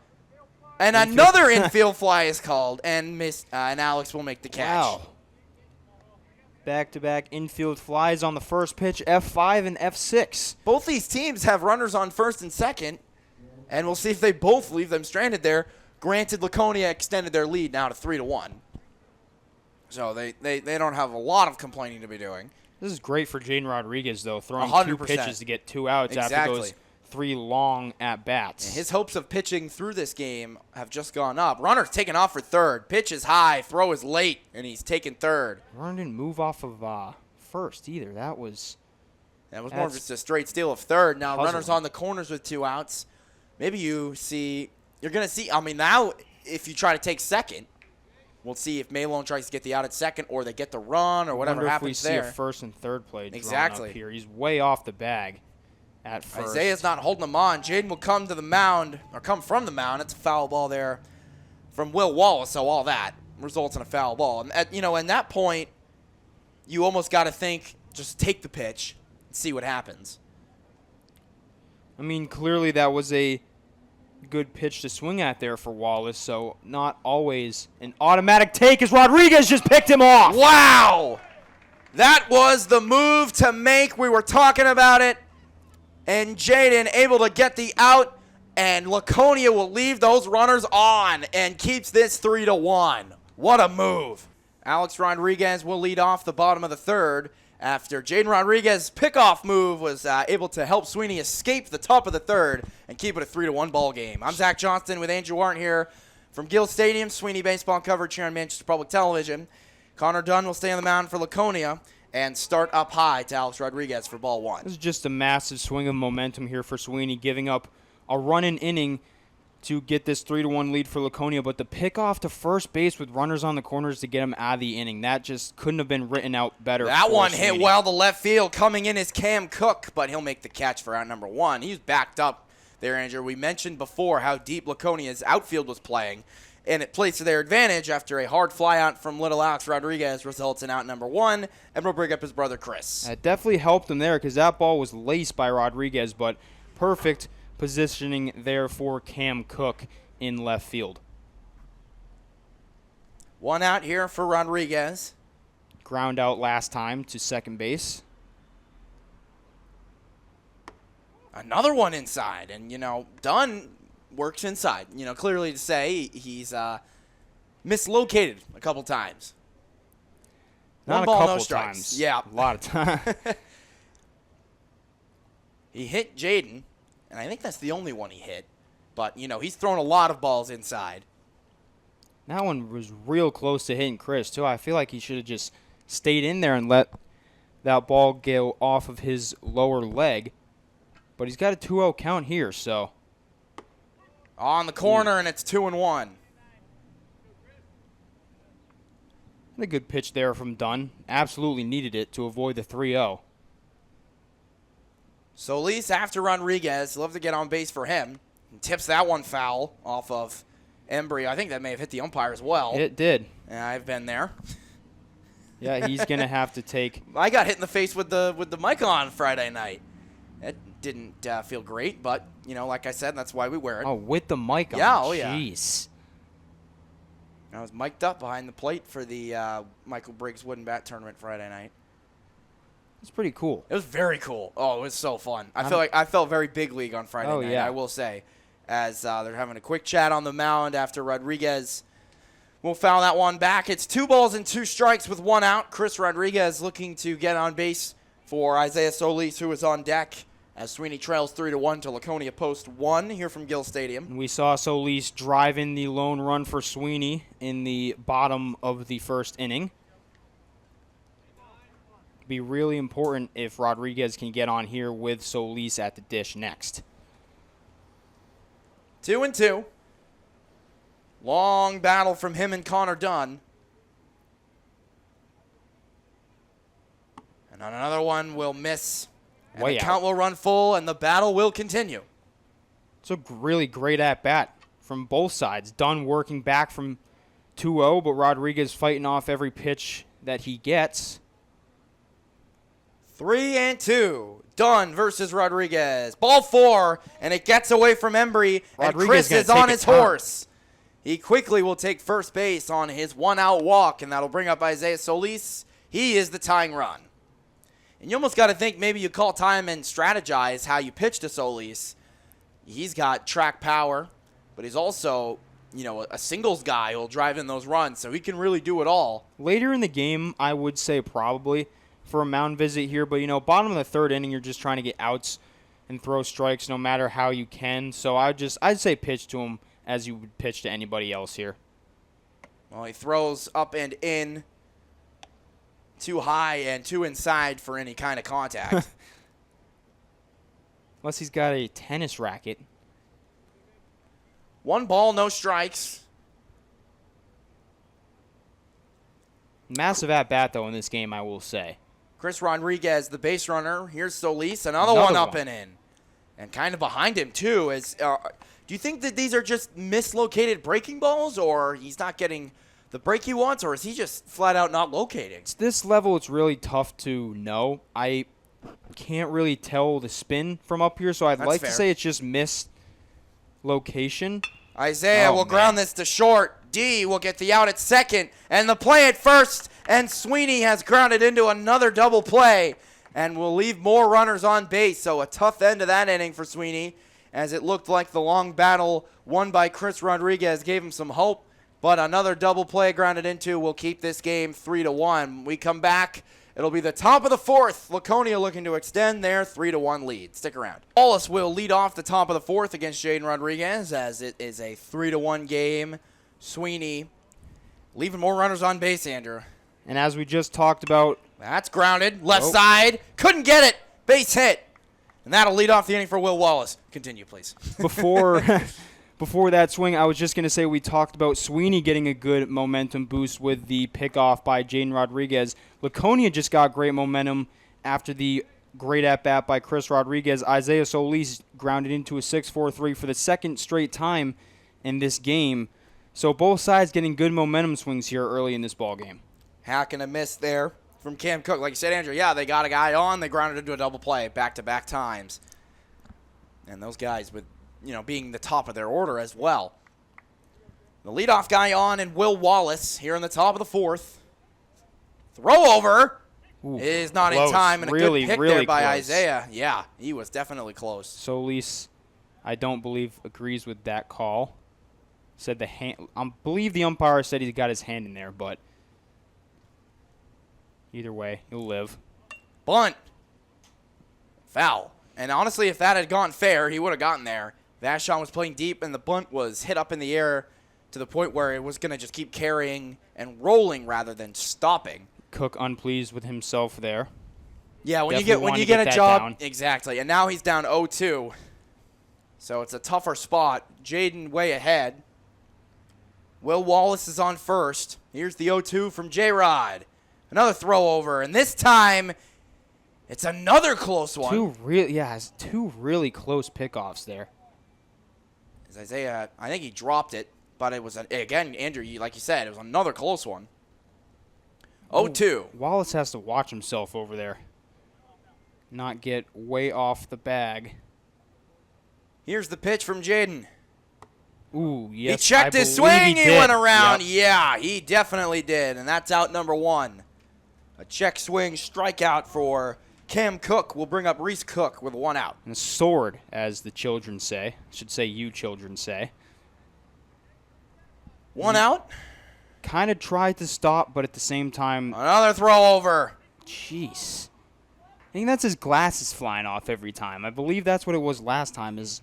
And another infield fly is called, and Alex will make the catch. Wow. Back-to-back infield flies on the first pitch, F5 and F6. Both these teams have runners on first and second, and we'll see if they both leave them stranded there. Granted, Laconia extended their lead now to 3-1. So they don't have a lot of complaining to be doing. This is great for Jaden Rodriguez, though, throwing 100%. 2 pitches to get 2 outs after those 3 long at-bats. And his hopes of pitching through this game have just gone up. Runner's taking off for third. Pitch is high. Throw is late, and he's taking third. Runner didn't move off of first either. That was more of just a straight steal of third. Now puzzling. Runners on the corners with 2 outs. Maybe you're going to see, I mean, now if you try to take second, we'll see if Malone tries to get the out at second or they get the run or whatever happens there. If we see a first and third play Exactly. drawn up here. He's way off the bag at first. Isaiah's not holding him on. Jaden will come to the mound, or come from the mound. It's a foul ball there from Will Wallace, so all that results in a foul ball. And in that point, you almost got to think, just take the pitch and see what happens. I mean, clearly that was a good pitch to swing at there for Wallace, so not always an automatic take as Rodriguez just picked him off. Wow! That was the move to make. We were talking about it. And Jaden able to get the out, and Laconia will leave those runners on and keeps this 3-1. What a move. Alex Rodriguez will lead off the bottom of the third after Jaden Rodriguez's pickoff move was able to help Sweeney escape the top of the third and keep it a 3-1 ball game. I'm Zach Johnston with Andrew Arndt here from Gill Stadium. Sweeney baseball coverage here on Manchester Public Television. Connor Dunn will stay on the mound for Laconia and start up high to Alex Rodriguez for ball 1. This is just a massive swing of momentum here for Sweeney, giving up a run-in inning to get this 3-1 lead for Laconia, but the pickoff to first base with runners on the corners to get him out of the inning, that just couldn't have been written out better. That one hit Sweeney. well to left field. Coming in is Cam Cook, but he'll make the catch for out number 1. He's backed up there, Andrew. We mentioned before how deep Laconia's outfield was playing, and it plays to their advantage after a hard flyout from little Alex Rodriguez results in out number 1, and will bring up his brother Chris. That definitely helped him there because that ball was laced by Rodriguez, but perfect positioning there for Cam Cook in left field. 1 out here for Rodriguez. Ground out last time to second base. Another one inside, and, Dunn works inside. Clearly to say he's mislocated a couple times. Not One a ball, couple no strikes. times. Yeah. A lot of times. He hit Jaden, and I think that's the only one he hit. But, he's thrown a lot of balls inside. That one was real close to hitting Chris, too. I feel like he should have just stayed in there and let that ball go off of his lower leg. But he's got a 2-0 count here, so. On the corner, and it's 2-1. A good pitch there from Dunn. Absolutely needed it to avoid the 3-0. Solis after Rodriguez. Love to get on base for him. He tips that one foul off of Embry. I think that may have hit the umpire as well. It did. Yeah, I've been there. Yeah, he's going to have to take. I got hit in the face with the mic on Friday night. It didn't feel great, but, like I said, that's why we wear it. Oh, with the mic on. Yeah, oh yeah. Jeez. I was mic'd up behind the plate for the Michael Briggs Wooden Bat Tournament Friday night. It's pretty cool. It was very cool. Oh, it was so fun. I felt very big league on Friday night, yeah. I will say, as they're having a quick chat on the mound after Rodriguez will foul that one back. It's 2 balls and 2 strikes with 1 out. Chris Rodriguez looking to get on base for Isaiah Solis, who is on deck, as Sweeney trails 3-1 to Laconia Post 1 here from Gill Stadium. We saw Solis drive in the lone run for Sweeney in the bottom of the first inning. Be really important if Rodriguez can get on here with Solis at the dish next. 2-2. Long battle from him and Connor Dunn. And on another one will miss. And the count will run full, and the battle will continue. It's a really great at-bat from both sides. Dunn working back from 2-0, but Rodriguez fighting off every pitch that he gets. 3-2. Dunn versus Rodriguez. Ball 4, and it gets away from Embry, and Chris is on his horse. He quickly will take first base on his 1-out walk, and that'll bring up Isaiah Solis. He is the tying run. And you almost got to think maybe you call time and strategize how you pitch to Solis. He's got track power, but he's also, a singles guy who'll drive in those runs, so he can really do it all. Later in the game, I would say probably for a mound visit here, but, bottom of the third inning, you're just trying to get outs and throw strikes no matter how you can. So I'd say pitch to him as you would pitch to anybody else here. Well, he throws up and in. Too high and too inside for any kind of contact. Unless he's got a tennis racket. 1 ball, no strikes. Massive at-bat, though, in this game, I will say. Chris Rodriguez, the base runner. Here's Solis, another one up and in. And kind of behind him, too. Do you think that these are just mislocated breaking balls, or he's not getting the break he wants, or is he just flat out not locating? At this level, it's really tough to know. I can't really tell the spin from up here, so I'd like to say it's just mislocation. Isaiah will ground this to short. D will get the out at second, and the play at first, and Sweeney has grounded into another double play, and will leave more runners on base, so a tough end to that inning for Sweeney, as it looked like the long battle won by Chris Rodriguez gave him some hope. But another double play grounded into will keep this game 3-1. We come back. It'll be the top of the 4th. Laconia looking to extend their 3-1 lead. Stick around. Wallace will lead off the top of the 4th against Jaden Rodriguez, as it is a 3-1 game. Sweeney leaving more runners on base, Andrew. And as we just talked about. That's grounded. Left side. Couldn't get it. Base hit. And that'll lead off the inning for Will Wallace. Continue, please. Before that swing, I was just going to say we talked about Sweeney getting a good momentum boost with the pickoff by Jaden Rodriguez. Laconia just got great momentum after the great at-bat by Chris Rodriguez. Isaiah Solis grounded into a 6-4-3 for the second straight time in this game. So both sides getting good momentum swings here early in this ballgame. Hack and a miss there from Cam Cook. Like you said, Andrew, yeah, they got a guy on. They grounded into a double play back-to-back times. And those guys with being the top of their order as well. The leadoff guy on, and Will Wallace here in the top of the 4th. Throw over is not in time, and a good pick there by Isaiah. Yeah, he was definitely close. Solis, I don't believe, agrees with that call. Said the hand. I believe the umpire said he got his hand in there, but either way, he'll live. Bunt. Foul. And honestly, if that had gone fair, he would have gotten there. Vashon was playing deep, and the bunt was hit up in the air to the point where it was going to just keep carrying and rolling rather than stopping. Cook unpleased with himself there. Yeah, when Definitely you get a job down. exactly, and now he's down 0-2, so it's a tougher spot. Jaden way ahead. Will Wallace is on first. Here's the 0-2 from J-Rod. Another throw over, and this time it's another close one. Two really close pickoffs there. As Isaiah, I think he dropped it, but it was again, Andrew, like you said, it was another close one. 0-2. Wallace has to watch himself over there. Not get way off the bag. Here's the pitch from Jaden. Ooh, yes. He checked his swing. He went around. Yep. Yeah, he definitely did. And that's out number 1. A check swing strikeout for Cam Cook will bring up Reese Cook with 1 out. And soared, as the children say. Should say you children say. 1 out. Kind of tried to stop, but at the same time. Another throw over. Jeez. I think that's his glasses flying off every time. I believe that's what it was last time, is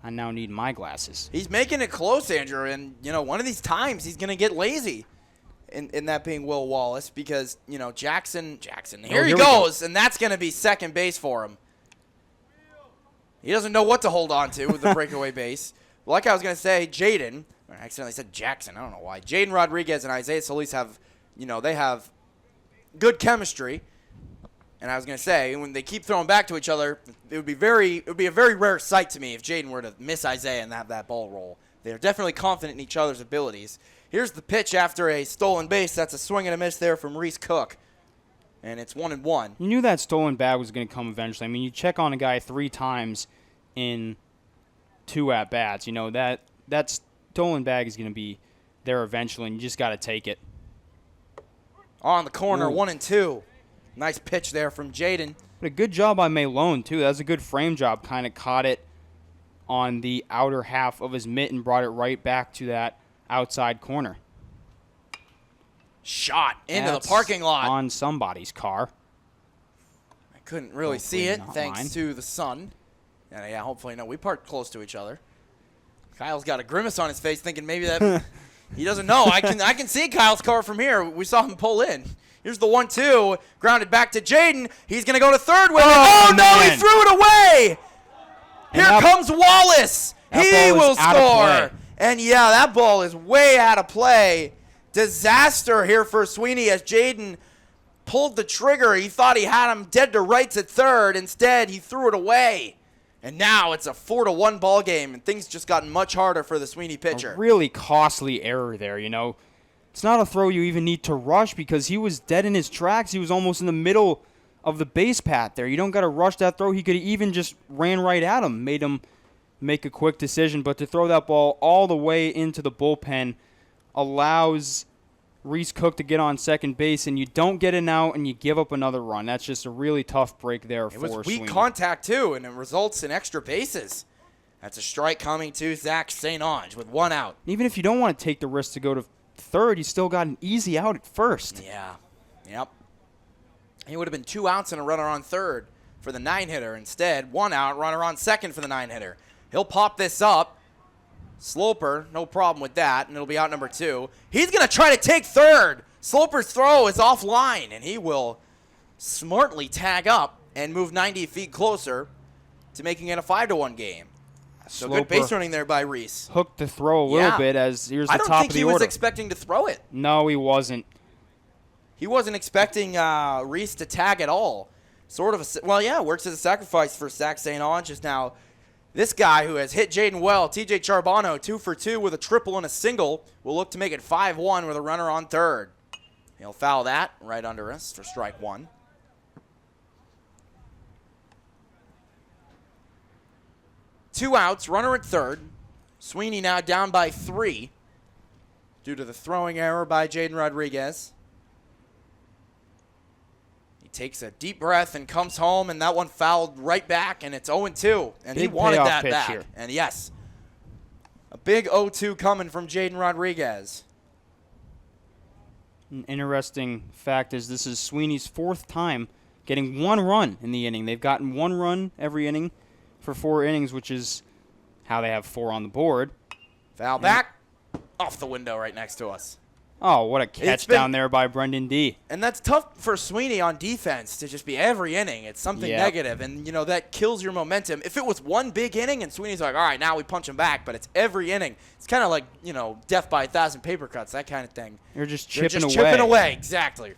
I now need my glasses. He's making it close, Andrew, and, one of these times he's going to get lazy, in that being Will Wallace, because, Jackson, here he goes, and that's going to be second base for him. He doesn't know what to hold on to with the breakaway base. Like I was going to say, Jaden, I accidentally said Jackson, I don't know why. Jaden Rodriguez and Isaiah Solis have, they have good chemistry. And I was going to say, when they keep throwing back to each other, it would be a very rare sight to me if Jaden were to miss Isaiah and have that ball roll. They're definitely confident in each other's abilities. Here's the pitch after a stolen base. That's a swing and a miss there from Reese Cook. And it's 1-1. You knew that stolen bag was going to come eventually. I mean, you check on a guy 3 times in 2 at-bats. That stolen bag is going to be there eventually, and you just got to take it. On the corner, Ooh. 1-2. Nice pitch there from Jaden. But a good job by Malone, too. That was a good frame job. Kind of caught it on the outer half of his mitt and brought it right back to that outside corner. Shot into That's the parking lot. On somebody's car. I couldn't really see it, thanks mine. to the sun. Yeah, hopefully, no. We parked close to each other. Kyle's got a grimace on his face thinking maybe that he doesn't know. I can see Kyle's car from here. We saw him pull in. Here's the 1-2, grounded back to Jaden. He's going to go to third with it. Oh, no, man. he threw it away. Here comes Wallace. He will score. And, yeah, that ball is way out of play. Disaster here for Sweeney as Jaden pulled the trigger. He thought he had him dead to rights at third. Instead, he threw it away. And now it's a 4-1 ball game, and things just gotten much harder for the Sweeney pitcher. A really costly error there, It's not a throw you even need to rush because he was dead in his tracks. He was almost in the middle of the base path there. You don't got to rush that throw. He could have even just ran right at him, made him make a quick decision. But to throw that ball all the way into the bullpen allows Reese Cook to get on second base, and you don't get an out, and you give up another run. That's just a really tough break there for Sweeney. It was weak contact, too, and it results in extra bases. That's a strike coming to Zach St. Onge with 1 out. Even if you don't want to take the risk to go to third, you still got an easy out at first. Yeah. Yep. He would have been 2 outs and a runner on third for the 9-hitter. Instead, 1 out, runner on second for the 9-hitter. He'll pop this up. Sloper, no problem with that, and it'll be out number 2. He's going to try to take third. Sloper's throw is offline, and he will smartly tag up and move 90 feet closer to making it a 5-1 game. So good base running there by Reese. Hooked the throw a little bit as here's the top of the order. I don't think he was expecting to throw it. No, he wasn't. He wasn't expecting Reese to tag at all. Works as a sacrifice for Zach St. Onge just now. This guy who has hit Jaden well, TJ Charbonneau, 2 for 2 with a triple and a single, will look to make it 5-1 with a runner on third. He'll foul that right under us for strike 1. Two outs, runner at third. Sweeney now down by 3 due to the throwing error by Jaden Rodriguez. He takes a deep breath and comes home, and that one fouled right back, and it's 0-2. And he wanted that back. Here. And yes, a big 0-2 coming from Jaden Rodriguez. An interesting fact is this is Sweeney's 4th time getting 1 run in the inning. They've gotten 1 run every inning for 4 innings, which is how they have 4 on the board. Foul back. off the window right next to us. Oh, what a catch down there by Brendan D. And that's tough for Sweeney on defense to just be every inning. It's something negative, and, that kills your momentum. If it was one big inning and Sweeney's like, all right, now we punch him back, but it's every inning. It's kind of like, death by 1,000 paper cuts, that kind of thing. You're just chipping away. Chipping away, exactly.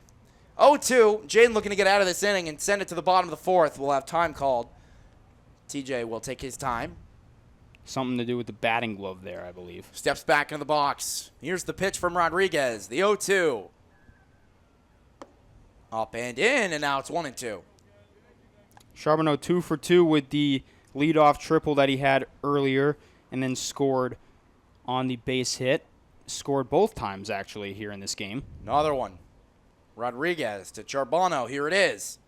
0-2, Jaden looking to get out of this inning and send it to the bottom of the fourth. We'll have time called. TJ will take his time. Something to do with the batting glove there, I believe. Steps back in the box. Here's the pitch from Rodriguez, the 0-2. Up and in, and now it's 1-2. Charbonneau 2 for 2 with the leadoff triple that he had earlier, and then scored on the base hit. Scored both times, actually, here in this game. Another one. Rodriguez to Charbonneau. Here it is.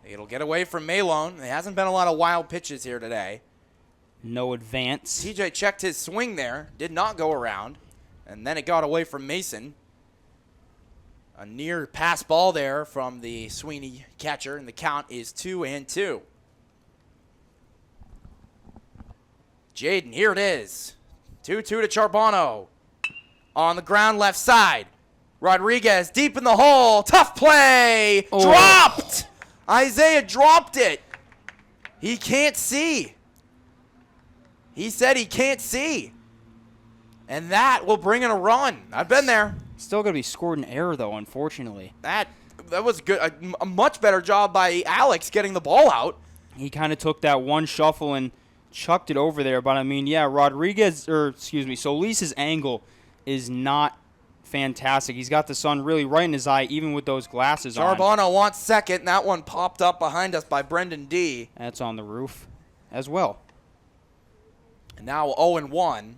It'll get away from Malone. There hasn't been a lot of wild pitches here today. No advance. TJ checked his swing there. Did not go around. And then it got away from Mason. A near pass ball there from the Sweeney catcher, and the count is 2-2. Jaden, here it is. 2-2 to Charbonneau. On the ground left side. Rodriguez deep in the hole. Tough play. Oh. Dropped. Isaiah dropped it. He can't see. He said he can't see. And that will bring in a run. I've been there. Still going to be scored an error, though, unfortunately. That was good. A much better job by Alex getting the ball out. He kind of took that one shuffle and chucked it over there. But, Solis's angle is not fantastic. He's got the sun really right in his eye, even with those glasses on. Charbonneau wants second, and that one popped up behind us by Brendan D. That's on the roof as well. And now 0-1.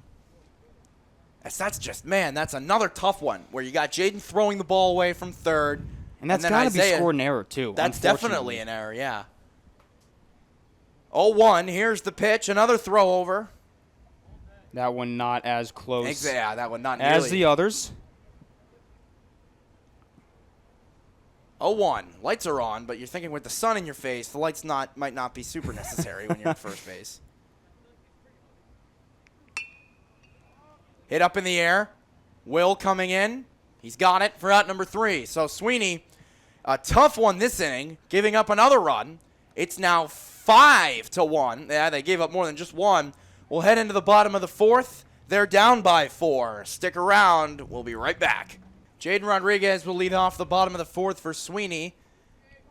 That's another tough one where you got Jaden throwing the ball away from third. And that's got to be scored an error, too. That's definitely an error, yeah. 0-1, here's the pitch, another throw over. That one not as close yeah, that one not nearly. as the others. 0-1, lights are on, but you're thinking with the sun in your face, the lights might not be super necessary when you're at first base. Hit up in the air. Will coming in. He's got it for out number 3. So Sweeney, a tough one this inning, giving up another run. It's now 5-1. Yeah, they gave up more than just one. We'll head into the bottom of the fourth. They're down by 4. Stick around. We'll be right back. Jaden Rodriguez will lead off the bottom of the fourth for Sweeney.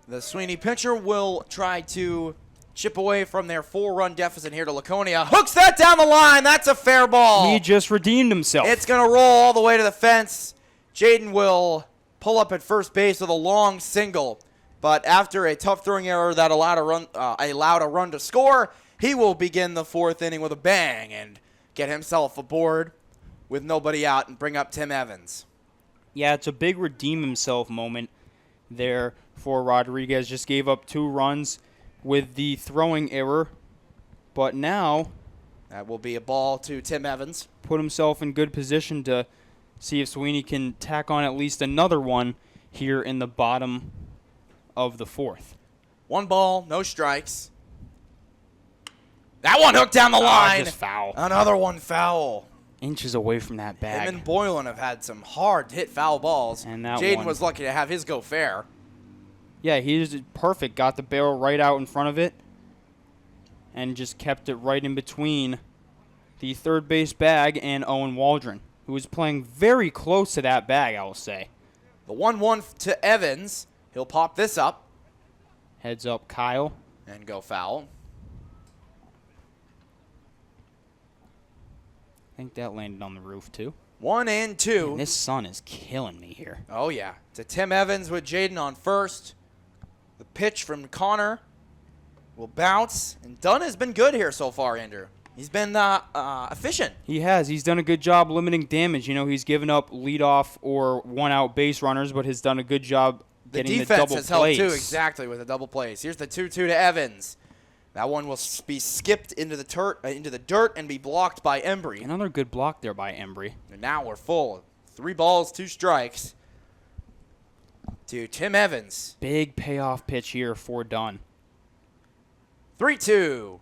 The Sweeney pitcher will try to chip away from their 4-run deficit here to Laconia. Hooks that down the line. That's a fair ball. He just redeemed himself. It's going to roll all the way to the fence. Jaden will pull up at first base with a long single. But after a tough throwing error that allowed a run to score, he will begin the fourth inning with a bang and get himself aboard with nobody out and bring up Tim Evans. Yeah, it's a big redeem himself moment there for Rodriguez. Just gave up 2 runs with the throwing error. But now that will be a ball to Tim Evans. Put himself in good position to see if Sweeney can tack on at least another one here in the bottom of the fourth. 1 ball, no strikes. That one hooked down the line. Just foul. Another one foul. Inches away from that bag. Him and Boylan have had some hard hit foul balls. And that Jaden one was lucky to have his go fair. Yeah, he was perfect. Got the barrel right out in front of it and just kept it right in between the third base bag and Owen Waldron, who was playing very close to that bag, I will say. The 1-1 to Evans. He'll pop this up. Heads up, Kyle. And go foul. I think that landed on the roof, too. 1-2. Man, this sun is killing me here. Oh, yeah. To Tim Evans with Jaden on first. The pitch from Connor will bounce. And Dunn has been good here so far, Andrew. He's been efficient. He has. He's done a good job limiting damage. He's given up leadoff or one-out base runners, but has done a good job getting the double plays. The defense has helped, too, exactly, with the double plays. Here's the 2-2 to Evans. That one will be skipped into the dirt and be blocked by Embry. Another good block there by Embry. And now we're full. 3 balls, 2 strikes to Tim Evans. Big payoff pitch here for Dunn. 3-2.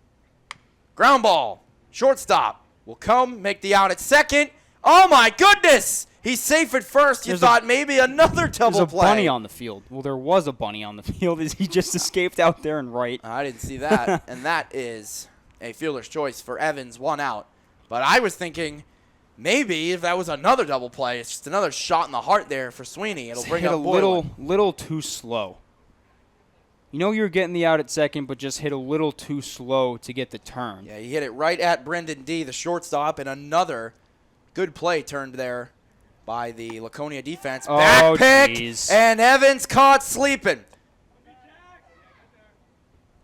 Ground ball. Shortstop will come, make the out at second. Oh, my goodness! He's safe at first. You thought maybe another double There's a play. bunny on the field. Well, there was a bunny on the field as he just escaped out there and right. I didn't see that, and that is a fielder's choice for Evans, 1 out. But I was thinking maybe if that was another double play, it's just another shot in the heart there for Sweeney. It'll bring hit up a Boylan. little too slow. You know you're getting the out at second, but just hit a little too slow to get the turn. Yeah, he hit it right at Brendan D., the shortstop, and another good play turned there by the Laconia defense. Back pick, geez. and Evans caught sleeping.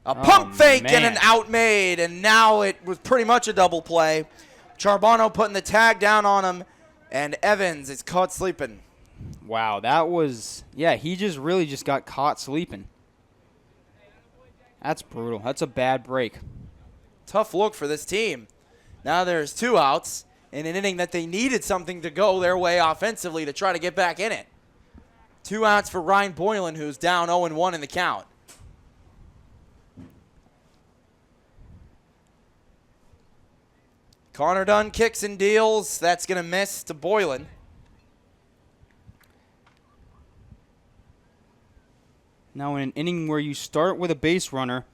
A pump fake and an out made, and now it was pretty much a double play. Charbonneau putting the tag down on him, and Evans is caught sleeping. Wow, that was, he just really just got caught sleeping. That's brutal. That's a bad break. Tough look for this team. Now there's 2 outs in an inning that they needed something to go their way offensively to try to get back in it. 2 outs for Ryan Boylan, who's down 0-1 in the count. Connor Dunn kicks and deals. That's going to miss to Boylan. Now in an inning where you start with a base runner,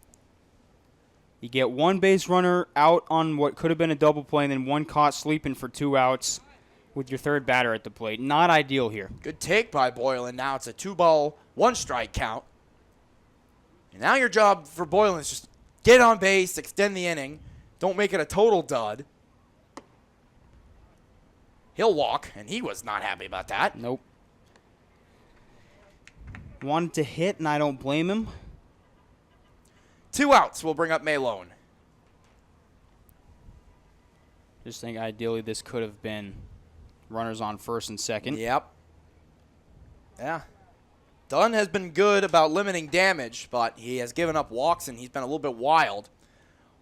you get 1 base runner out on what could have been a double play and then 1 caught sleeping for 2 outs with your 3rd batter at the plate. Not ideal here. Good take by Boylan. Now it's a 2-ball, 1-strike count. And now your job for Boylan is just get on base, extend the inning. Don't make it a total dud. He'll walk, and he was not happy about that. Nope. Wanted to hit, and I don't blame him. 2 outs will bring up Malone. Just think ideally this could have been runners on first and second. Yep. Yeah. Dunn has been good about limiting damage, but he has given up walks, and he's been a little bit wild.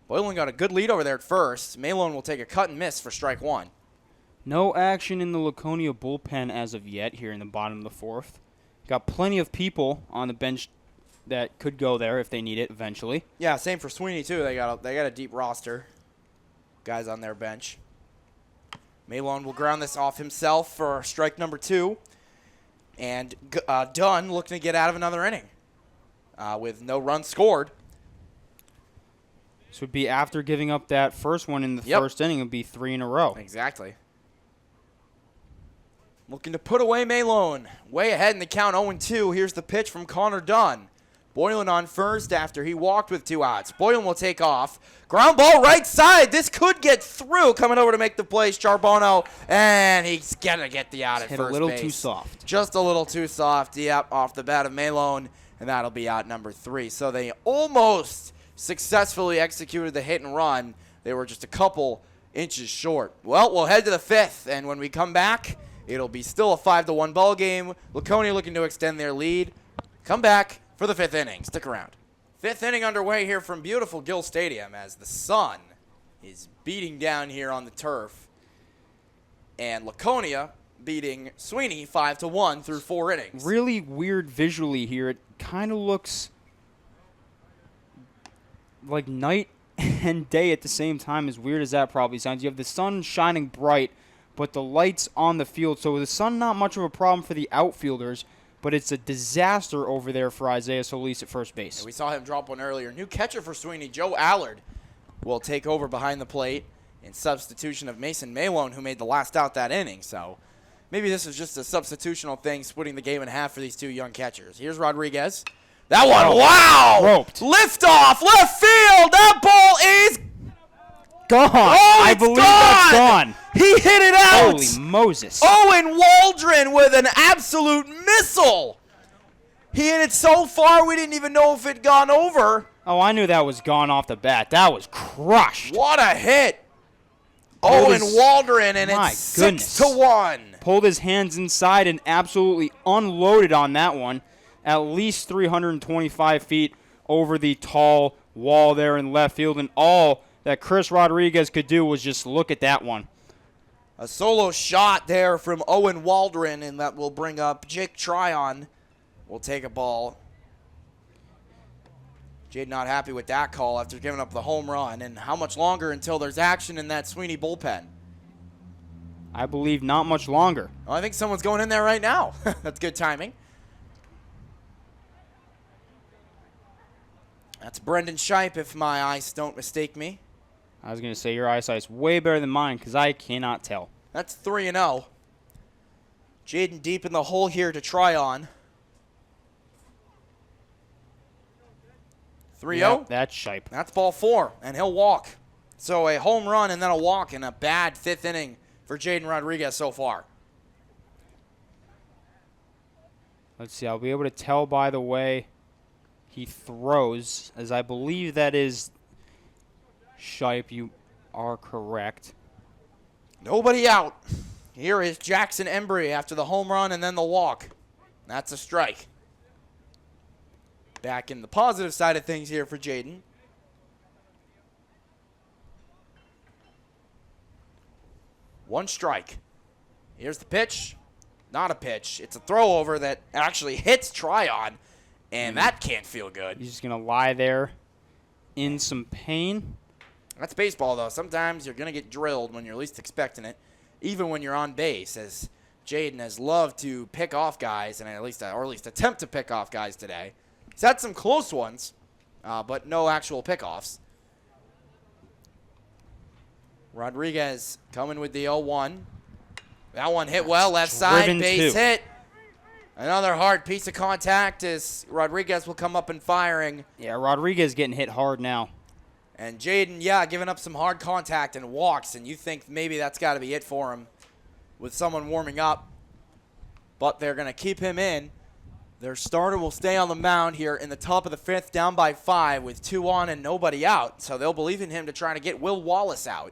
Boylan got a good lead over there at first. Malone will take a cut and miss for strike 1. No action in the Laconia bullpen as of yet here in the bottom of the 4th. Got plenty of people on the bench that could go there if they need it eventually. Yeah, same for Sweeney, too. They got a deep roster. Guys on their bench. Malone will ground this off himself for strike number 2. And Dunn looking to get out of another inning with no runs scored. This would be after giving up that first one in the first inning. It would be 3 in a row. Exactly. Looking to put away Malone. Way ahead in the count, 0-2. Here's the pitch from Connor Dunn. Boylan on first after he walked with 2 outs. Boylan will take off. Ground ball right side. This could get through. Coming over to make the play, Charbonneau. And he's going to get the out at Hit first a little base. too soft. Just a little too soft. Yep, off the bat of Malone. And that'll be out number 3. So they almost successfully executed the hit and run. They were just a couple inches short. Well, we'll head to the 5th. And when we come back, it'll be still a 5-1 ball game. Laconia looking to extend their lead. Come back for the 5th inning. Stick around. 5th inning underway here from beautiful Gill Stadium as the sun is beating down here on the turf. And Laconia beating Sweeney 5-1 through 4 innings. Really weird visually here. It kind of looks like night and day at the same time, as weird as that probably sounds. You have the sun shining bright, but the lights on the field. So the sun, not much of a problem for the outfielders, but it's a disaster over there for Isaiah Solis at first base. And we saw him drop one earlier. New catcher for Sweeney, Joe Allard, will take over behind the plate in substitution of Mason Malone, who made the last out that inning. So maybe this is just a substitutional thing, splitting the game in half for these 2 young catchers. Here's Rodriguez. That one, wow! Roped. Lift off, left field. That ball is Gone. Oh, I it's believe gone. that's gone. He hit it out. Holy Moses. Owen Waldron with an absolute missile. He hit it so far we didn't even know if it had gone over. Oh, I knew that was gone off the bat. That was crushed. What a hit. Pulled Owen his- Waldron, and My it's goodness. 6-1. Pulled his hands inside and absolutely unloaded on that one. At least 325 feet over the tall wall there in left field. And all that Chris Rodriguez could do was just look at that one. A solo shot there from Owen Waldron, and that will bring up Jake Tryon. Will take a ball. Jaden not happy with that call after giving up the home run. And how much longer until there's action in that Sweeney bullpen? I believe not much longer. Well, I think someone's going in there right now. That's good timing. That's Brendan Shipe, if my eyes don't mistake me. I was going to say your eyesight's way better than mine because I cannot tell. That's 3-0. Jaden deep in the hole here to try on. 3-0. Yep, that's Shipe. That's ball 4, and he'll walk. So a home run and then a walk in a bad 5th inning for Jaden Rodriguez so far. Let's see. I'll be able to tell by the way he throws, as I believe that is Shipe. You are correct. Nobody out. Here is Jackson Embry after the home run and then the walk. That's a strike. Back in the positive side of things here for Jaden. One strike. Here's the pitch. Not a pitch. It's a throw over that actually hits Tryon, and that can't feel good. He's just going to lie there in some pain. That's baseball, though. Sometimes you're going to get drilled when you're least expecting it, even when you're on base, as Jaden has loved to pick off guys, and at least attempt to pick off guys today. He's had some close ones, but no actual pickoffs. Rodriguez coming with the 0-1. That one hit well, left side, base hit. Another hard piece of contact as Rodriguez will come up and firing. Yeah, Rodriguez getting hit hard now. And Jaden, giving up some hard contact and walks, and you think maybe that's got to be it for him with someone warming up. But they're going to keep him in. Their starter will stay on the mound here in the top of the 5th, down by 5 with 2 on and nobody out. So they'll believe in him to try to get Will Wallace out.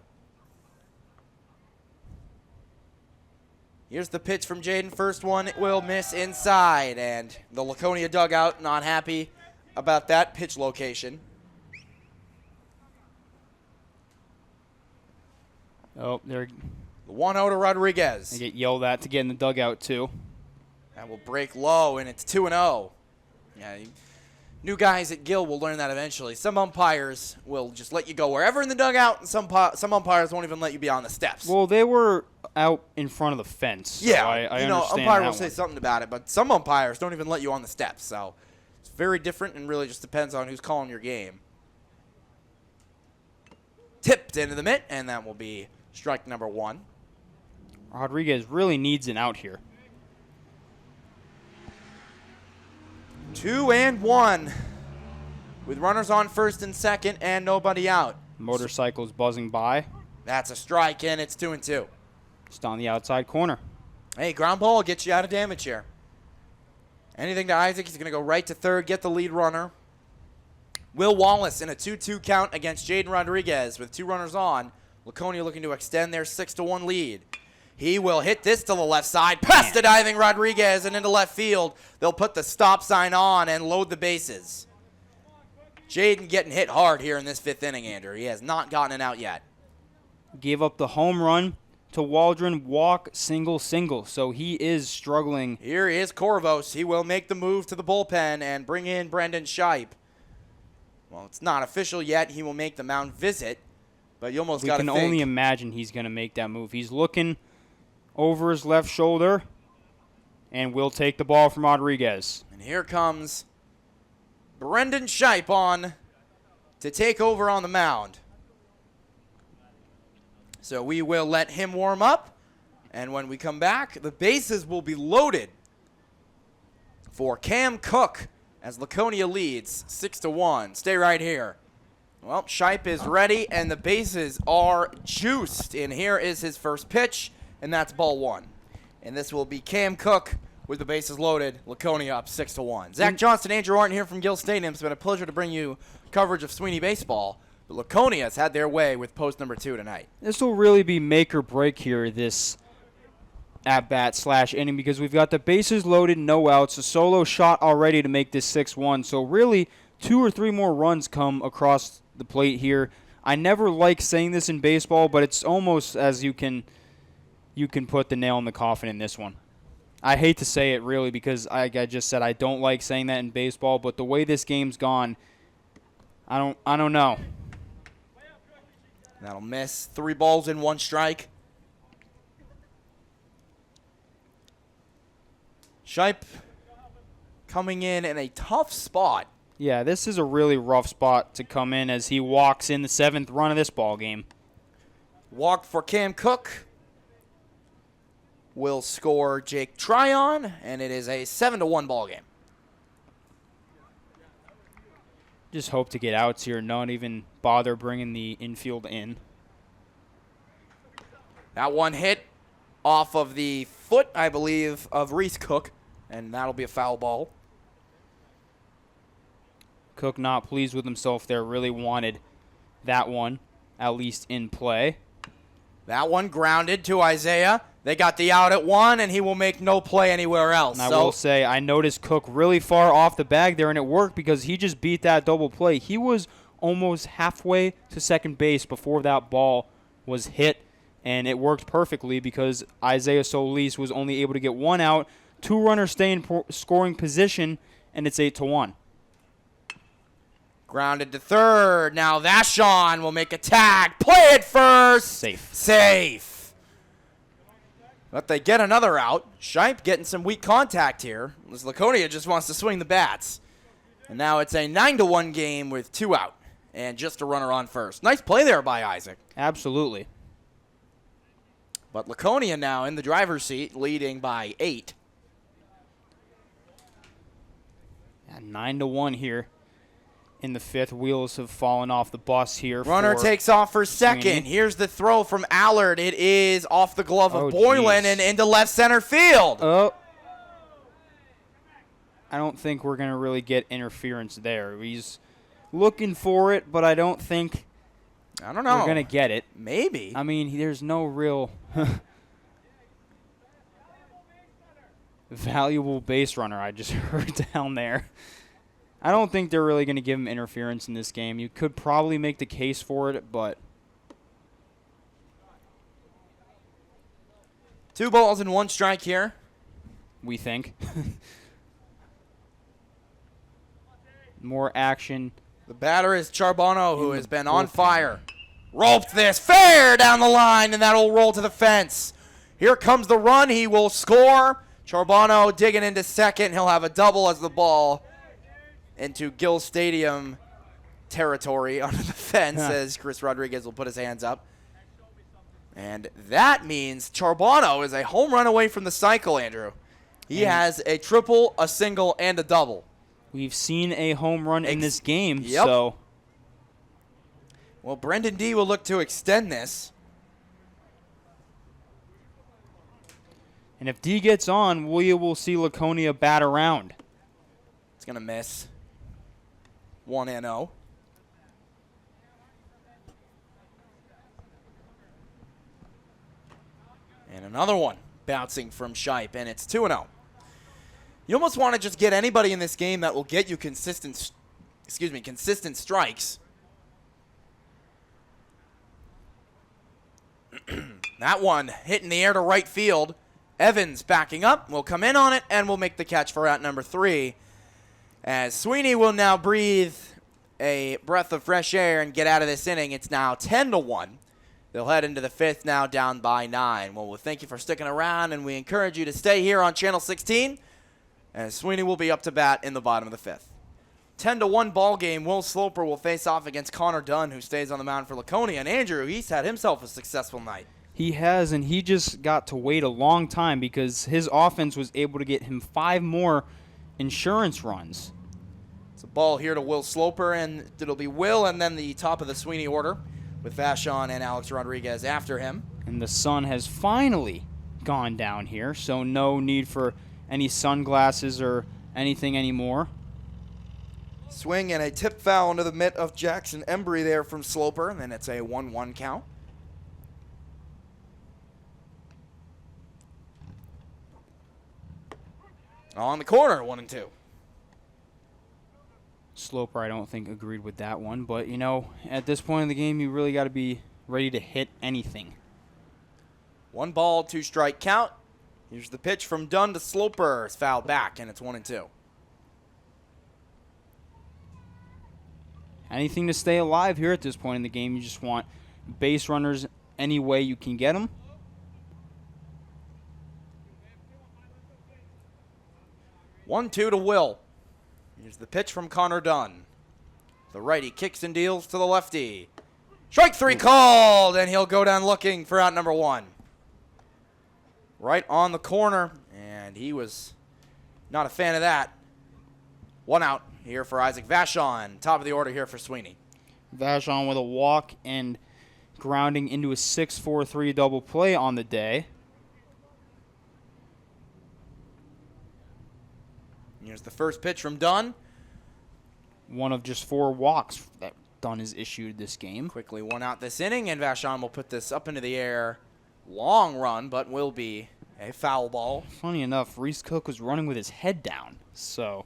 Here's the pitch from Jaden. First one will miss inside, and the Laconia dugout not happy about that pitch location. Oh, they're The 1-0 to Rodriguez. They get yelled at to get in the dugout, too. That will break low, and it's 2-0. Yeah, new guys at Gill will learn that eventually. Some umpires will just let you go wherever in the dugout, and some umpires won't even let you be on the steps. Well, they were out in front of the fence. So yeah, I understand umpire that will say something about it, but some umpires don't even let you on the steps. So it's very different and really just depends on who's calling your game. Tipped into the mitt, and that will be strike number 1. Rodriguez really needs an out here. 2-1 with runners on first and second and nobody out. Motorcycles buzzing by. That's a strike, and it's 2-2. Just on the outside corner. Hey, ground ball will get you out of damage here. Anything to Isaac. He's going to go right to third, get the lead runner. Will Wallace in a 2-2 count against Jaden Rodriguez with 2 runners on. Laconia looking to extend their 6-1 lead. He will hit this to the left side, past the diving Rodriguez and into left field. They'll put the stop sign on and load the bases. Jaden getting hit hard here in this 5th inning, Andrew. He has not gotten an out yet. Gave up the home run to Waldron, walk, single. So he is struggling. Here is Corvos. He will make the move to the bullpen and bring in Brendan Shipe. Well, it's not official yet. He will make the mound visit, but you almost got to think. We can only imagine he's going to make that move. He's looking over his left shoulder and will take the ball from Rodriguez. And here comes Brendan Shipe on to take over on the mound. So we will let him warm up, and when we come back, the bases will be loaded for Cam Cook as Laconia leads 6-1. Stay right here. Well, Shipe is ready, and the bases are juiced. And here is his first pitch, and that's ball 1. And this will be Cam Cook with the bases loaded. Laconia up 6-1. Zach Johnston, Andrew Arndt here from Gill Stadium. It's been a pleasure to bring you coverage of Sweeney baseball. But Laconia has had their way with post number 2 tonight. This will really be make or break here, this at-bat/inning, because we've got the bases loaded, no outs, a solo shot already to make this 6-1. So really 2 or 3 more runs come across the plate here. I never like saying this in baseball, but it's almost as you can put the nail in the coffin in this one. I hate to say it really because I just said I don't like saying that in baseball, but the way this game's gone, I don't know. That'll miss. 3 balls and 1 strike. Shipe coming in a tough spot. Yeah, this is a really rough spot to come in as he walks in the 7th run of this ball game. Walk for Cam Cook. Will score Jake Tryon, and it is a 7-1 ball game. Just hope to get outs here, not even bother bringing the infield in. That one hit off of the foot, I believe, of Reese Cook, and that'll be a foul ball. Cook not pleased with himself there, really wanted that one at least in play. That one grounded to Isaiah. They got the out at 1, and he will make no play anywhere else. And I will say, I noticed Cook really far off the bag there, and it worked because he just beat that double play. He was almost halfway to second base before that ball was hit, and it worked perfectly because Isaiah Solis was only able to get 1 out, 2 runners stay in scoring position, and it's 8-1. Grounded to third. Now Vashon will make a tag. Play it first. Safe. But they get another out. Shipe getting some weak contact here. As Laconia just wants to swing the bats. And now it's a 9-1 game with 2 out. And just a runner on first. Nice play there by Isaac. Absolutely. But Laconia now in the driver's seat, leading by 8. Yeah, 9-1 here. In the 5th, wheels have fallen off the bus here. Runner takes off for second. Sweeney. Here's the throw from Allard. It is off the glove of Boylan and into left center field. Oh. I don't think we're going to really get interference there. He's looking for it, but I don't think I don't know. we're going to get it. Maybe. I mean, there's no real valuable base runner I just heard down there. I don't think they're really going to give him interference in this game. You could probably make the case for it, but 2 balls and 1 strike here. We think. More action. The batter is Charbonneau, who has been on fire. Roped this fair down the line, and that'll roll to the fence. Here comes the run. He will score. Charbonneau digging into second. He'll have a double as the ball into Gill Stadium territory under the fence as Chris Rodriguez will put his hands up. And that means Charbonneau is a home run away from the cycle, Andrew. He has a triple, a single, and a double. We've seen a home run in this game, so. Well, Brendan D will look to extend this. And if D gets on, we will see Laconia bat around. It's going to miss. 1-0. And another one bouncing from Shipe, and it's 2-0. You almost want to just get anybody in this game that will get you consistent strikes. That one hit in the air to right field. Evans backing up, will come in on it, and will make the catch for out number 3. As Sweeney will now breathe a breath of fresh air and get out of this inning. It's now 10-1. They'll head into the 5th now down by 9. Well, thank you for sticking around, and we encourage you to stay here on Channel 16. As Sweeney will be up to bat in the bottom of the 5th. 10-1 ball game. Will Sloper will face off against Connor Dunn, who stays on the mound for Laconia. And Andrew, he's had himself a successful night. He has, and he just got to wait a long time because his offense was able to get him 5 more insurance runs. It's a ball here to Will Sloper, and it'll be Will and then the top of the Sweeney order with Vashon and Alex Rodriguez after him. And the sun has finally gone down here, so no need for any sunglasses or anything anymore. Swing and a tip foul into the mitt of Jackson Embry there from Sloper, and then it's a 1-1 count. On the corner, 1-2. Sloper, I don't think, agreed with that one. But, you know, at this point in the game, you really got to be ready to hit anything. 1 ball, 2 strike count. Here's the pitch from Dunn to Sloper. It's fouled back, and it's 1-2. anything to stay alive here at this point in the game. You just want base runners any way you can get them. One-two to Will. Here's the pitch from Connor Dunn. The righty kicks and deals to the lefty. Strike three called, and he'll go down looking for out number one. Right on the corner, and he was not a fan of that. One out here for Isaac Vachon. Top of the order here for Sweeney. Vachon with a walk and grounding into a 6-4-3 double play on the day. Here's the first pitch from Dunn. One of just 4 walks that Dunn has issued this game. Quickly one out this inning, and Vachon will put this up into the air. Long run, but will be a foul ball. Funny enough, Reese Cook was running with his head down, so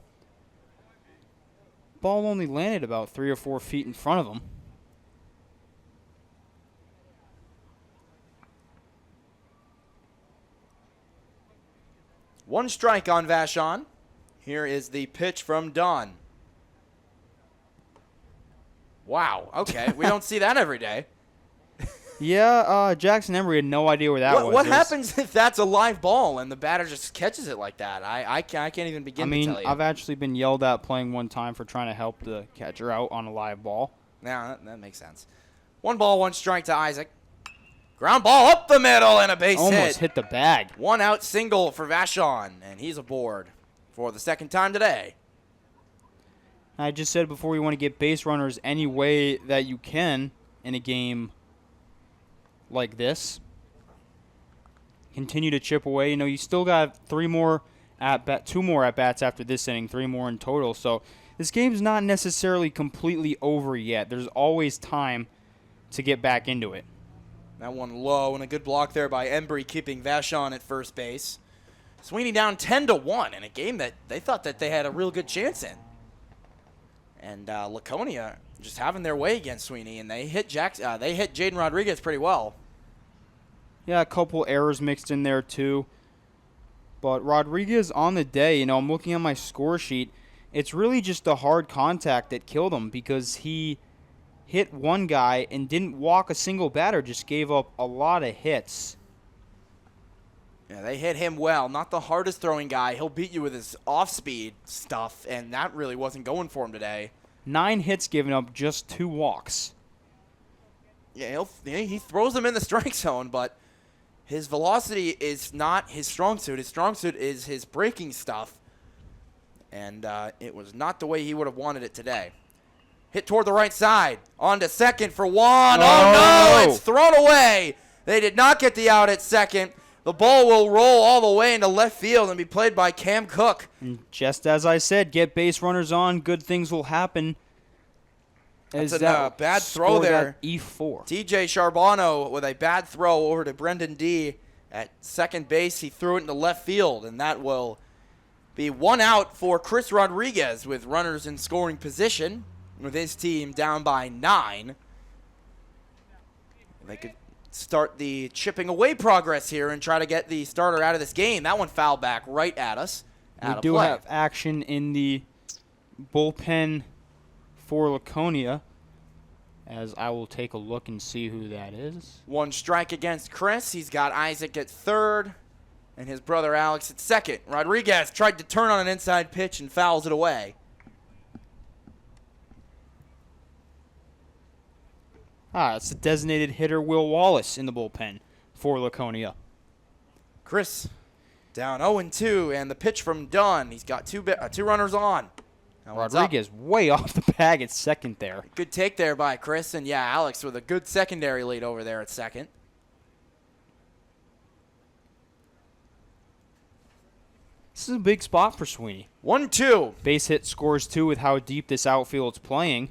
ball only landed about 3 or 4 feet in front of him. One strike on Vachon. Here is the pitch from Dunn. Wow, okay. We don't see that every day. Yeah, Jackson Emery had no idea where that was. What happens if that's a live ball and the batter just catches it like that? I can't even begin to tell you. I've actually been yelled at playing one time for trying to help the catcher out on a live ball. Yeah, that makes sense. 1 ball, 1 strike to Isaac. Ground ball up the middle and a base hit. Almost hit the bag. 1 out single for Vachon, and he's aboard for the second time today. I just said before, you want to get base runners any way that you can in a game like this. Continue to chip away. You know, you still got 2 more at bats after this inning, 3 more in total. So this game's not necessarily completely over yet. There's always time to get back into it. That one low, and a good block there by Embry, keeping Vachon at first base. Sweeney down 10-1 in a game that they thought that they had a real good chance in. And Laconia just having their way against Sweeney, and they hit Jaden Rodriguez pretty well. Yeah, a couple errors mixed in there too. But Rodriguez on the day, you know, I'm looking at my score sheet. It's really just the hard contact that killed him, because he hit one guy and didn't walk a single batter, just gave up a lot of hits. Yeah, they hit him well. Not the hardest throwing guy. He'll beat you with his off-speed stuff, and that really wasn't going for him today. 9 hits given up, just 2 walks. Yeah, he throws them in the strike zone, but his velocity is not his strong suit. His strong suit is his breaking stuff, and it was not the way he would have wanted it today. Hit toward the right side. On to second for Juan. Oh, no! It's thrown away. They did not get the out at second. The ball will roll all the way into left field and be played by Cam Cook. And just as I said, get base runners on, good things will happen. That's a bad throw there. E4. TJ Charbonneau with a bad throw over to Brendan D at second base. He threw it into left field, and that will be 1 out for Chris Rodriguez with runners in scoring position, with his team down by 9. They could start the chipping away progress here and try to get the starter out of this game. That one fouled back right at us. We do have action in the bullpen for Laconia, as I will take a look and see who that is. 1 strike against Chris. He's got Isaac at third and his brother Alex at second. Rodriguez tried to turn on an inside pitch and fouls it away. It's the designated hitter Will Wallace in the bullpen for Laconia. Chris down 0-2, and the pitch from Dunn. He's got 2 runners on. Rodriguez way off the bag at second there. Good take there by Chris, and yeah, Alex with a good secondary lead over there at second. This is a big spot for Sweeney. 1-2. Base hit scores 2 with how deep this outfield's playing.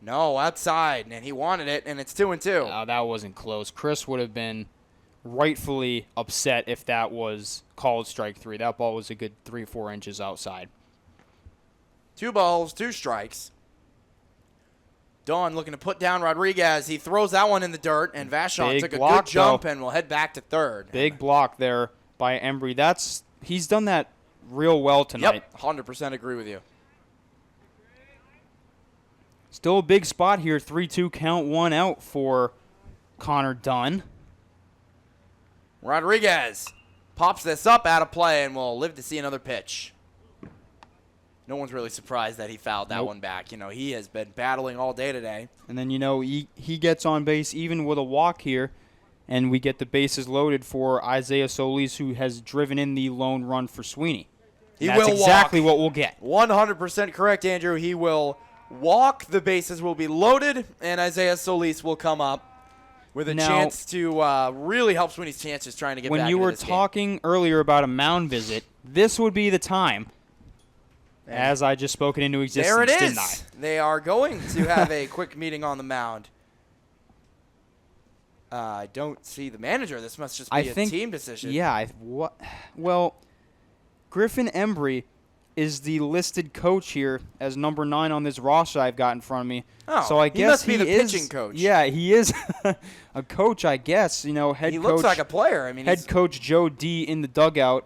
No, outside, and he wanted it, and it's 2-2. Oh, that wasn't close. Chris would have been rightfully upset if that was called strike 3. That ball was a good 3-4 inches outside. 2 balls, 2 strikes. Dunn looking to put down Rodriguez. He throws that one in the dirt, and Vachon took a good jump and will head back to third. Big block there by Embry. He's done that real well tonight. Yep, 100% agree with you. Still a big spot here. 3-2 count, 1 out for Connor Dunn. Rodriguez pops this up out of play, and we'll live to see another pitch. No one's really surprised that he fouled that one back. You know, he has been battling all day today. And then, you know, he gets on base even with a walk here, and we get the bases loaded for Isaiah Solis, who has driven in the lone run for Sweeney. That's exactly what we'll get. 100% correct, Andrew. He will walk, the bases will be loaded, and Isaiah Solis will come up with a chance to really help Sweeney's chances trying to get back into this game. When you were talking earlier about a mound visit, this would be the time. As I just spoken into existence, there it is. Didn't I? They are going to have a quick meeting on the mound. I don't see the manager. This must just be a team decision. Yeah. Well, Griffin Embry is the listed coach here as number 9 on this roster I've got in front of me. Oh, so I guess must be the pitching coach. Yeah, he is a coach, I guess. You know, head coach. He looks like a player. I mean, head coach Joe D in the dugout,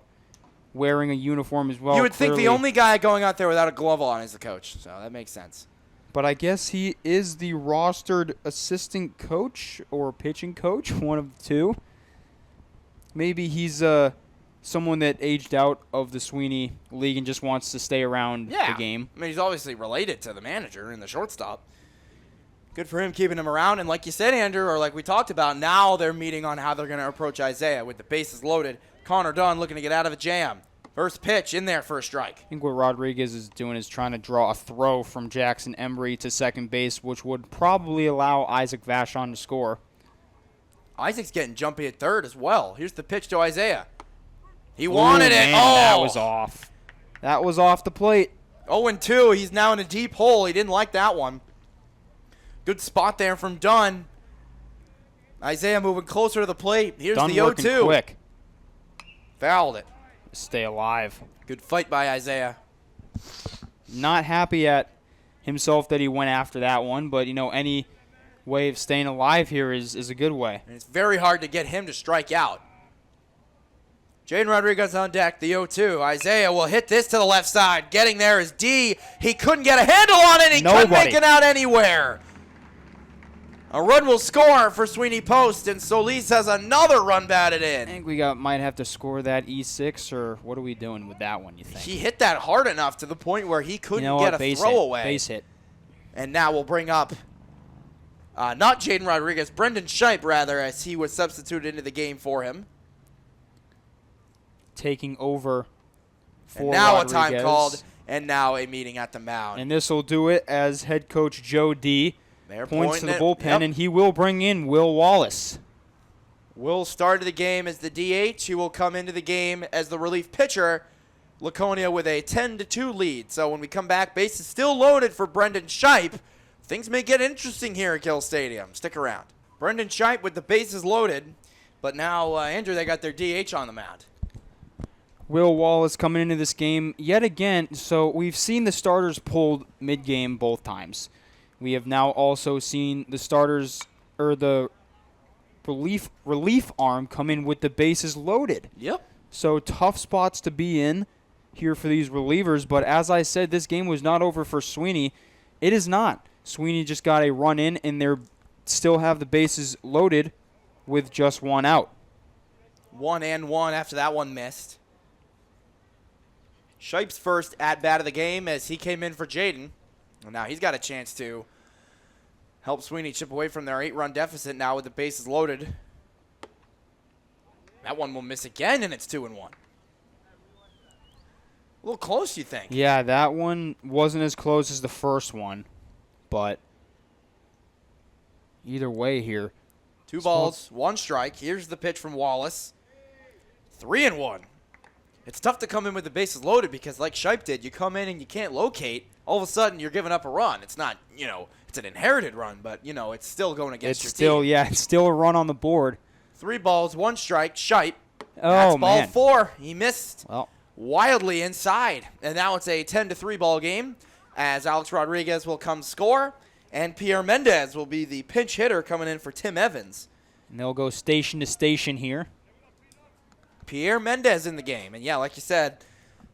wearing a uniform as well. You would think the only guy going out there without a glove on is the coach, so that makes sense. But I guess he is the rostered assistant coach or pitching coach, one of the two. Maybe he's someone that aged out of the Sweeney League and just wants to stay around the game. I mean, he's obviously related to the manager and the shortstop. Good for him keeping him around. And like you said, Andrew, or like we talked about, now they're meeting on how they're going to approach Isaiah with the bases loaded. Connor Dunn looking to get out of a jam. First pitch in there for a strike. I think what Rodriguez is doing is trying to draw a throw from Jackson Embry to second base, which would probably allow Isaac Vachon to score. Isaac's getting jumpy at third as well. Here's the pitch to Isaiah. He wanted it. Oh, that was off. That was off the plate. 0-2. He's now in a deep hole. He didn't like that one. Good spot there from Dunn. Isaiah moving closer to the plate. Here's Dunn the 0-2. working quick. Fouled it. Stay alive. Good fight by Isaiah. Not happy at himself that he went after that one, but, you know, any way of staying alive here is a good way. And it's very hard to get him to strike out. Jaden Rodriguez on deck, the 0-2. Isaiah will hit this to the left side. Getting there is D. He couldn't get a handle on it. He couldn't make it out anywhere. A run will score for Sweeney Post, and Solis has another run batted in. I think we might have to score that E6, or what are we doing with that one, you think? He hit that hard enough to the point where he couldn't get a throwaway. Base hit. And now we'll bring up not Jaden Rodriguez, Brendan Shipe, rather, as he was substituted into the game for him. Taking over for and now Rodriguez. A time called, and now a meeting at the mound. And this will do it as head coach Joe D. They're points to the bullpen, and he will bring in Will Wallace. Will started the game as the DH. He will come into the game as the relief pitcher. Laconia with a 10-2 lead. So when we come back, base is still loaded for Brendan Shipe. Things may get interesting here at Gill Stadium. Stick around. Brendan Shipe with the bases loaded, but now, Andrew, they got their DH on the mound. Will Wallace coming into this game yet again. So we've seen the starters pulled mid-game both times. We have now also seen the starters, or the relief arm, come in with the bases loaded. Yep. So tough spots to be in here for these relievers. But as I said, this game was not over for Sweeney. It is not. Sweeney just got a run in, and they still have the bases loaded with just one out. 1-1 after that one missed. Shipe's first at-bat of the game as he came in for Jaden. And now he's got a chance to help Sweeney chip away from their 8-run deficit now with the bases loaded. That one will miss again, and it's 2-1. A little close, you think? Yeah, that one wasn't as close as the first one, but either way here. 2 balls, 1 strike. Here's the pitch from Wallace. 3-1. It's tough to come in with the bases loaded because, like Shipe did, you come in and you can't locate. All of a sudden, you're giving up a run. It's not, it's an inherited run, but, it's still going against your team. Yeah, it's still a run on the board. 3 balls, 1 strike. Shipe. Oh, That's man. ball 4. He missed wildly inside. And now it's a 10-3 ball game as Alex Rodriguez will come score. And Pierre Mendez will be the pinch hitter coming in for Tim Evans. And they'll go station to station here. Pierre Mendez in the game. And, yeah, like you said,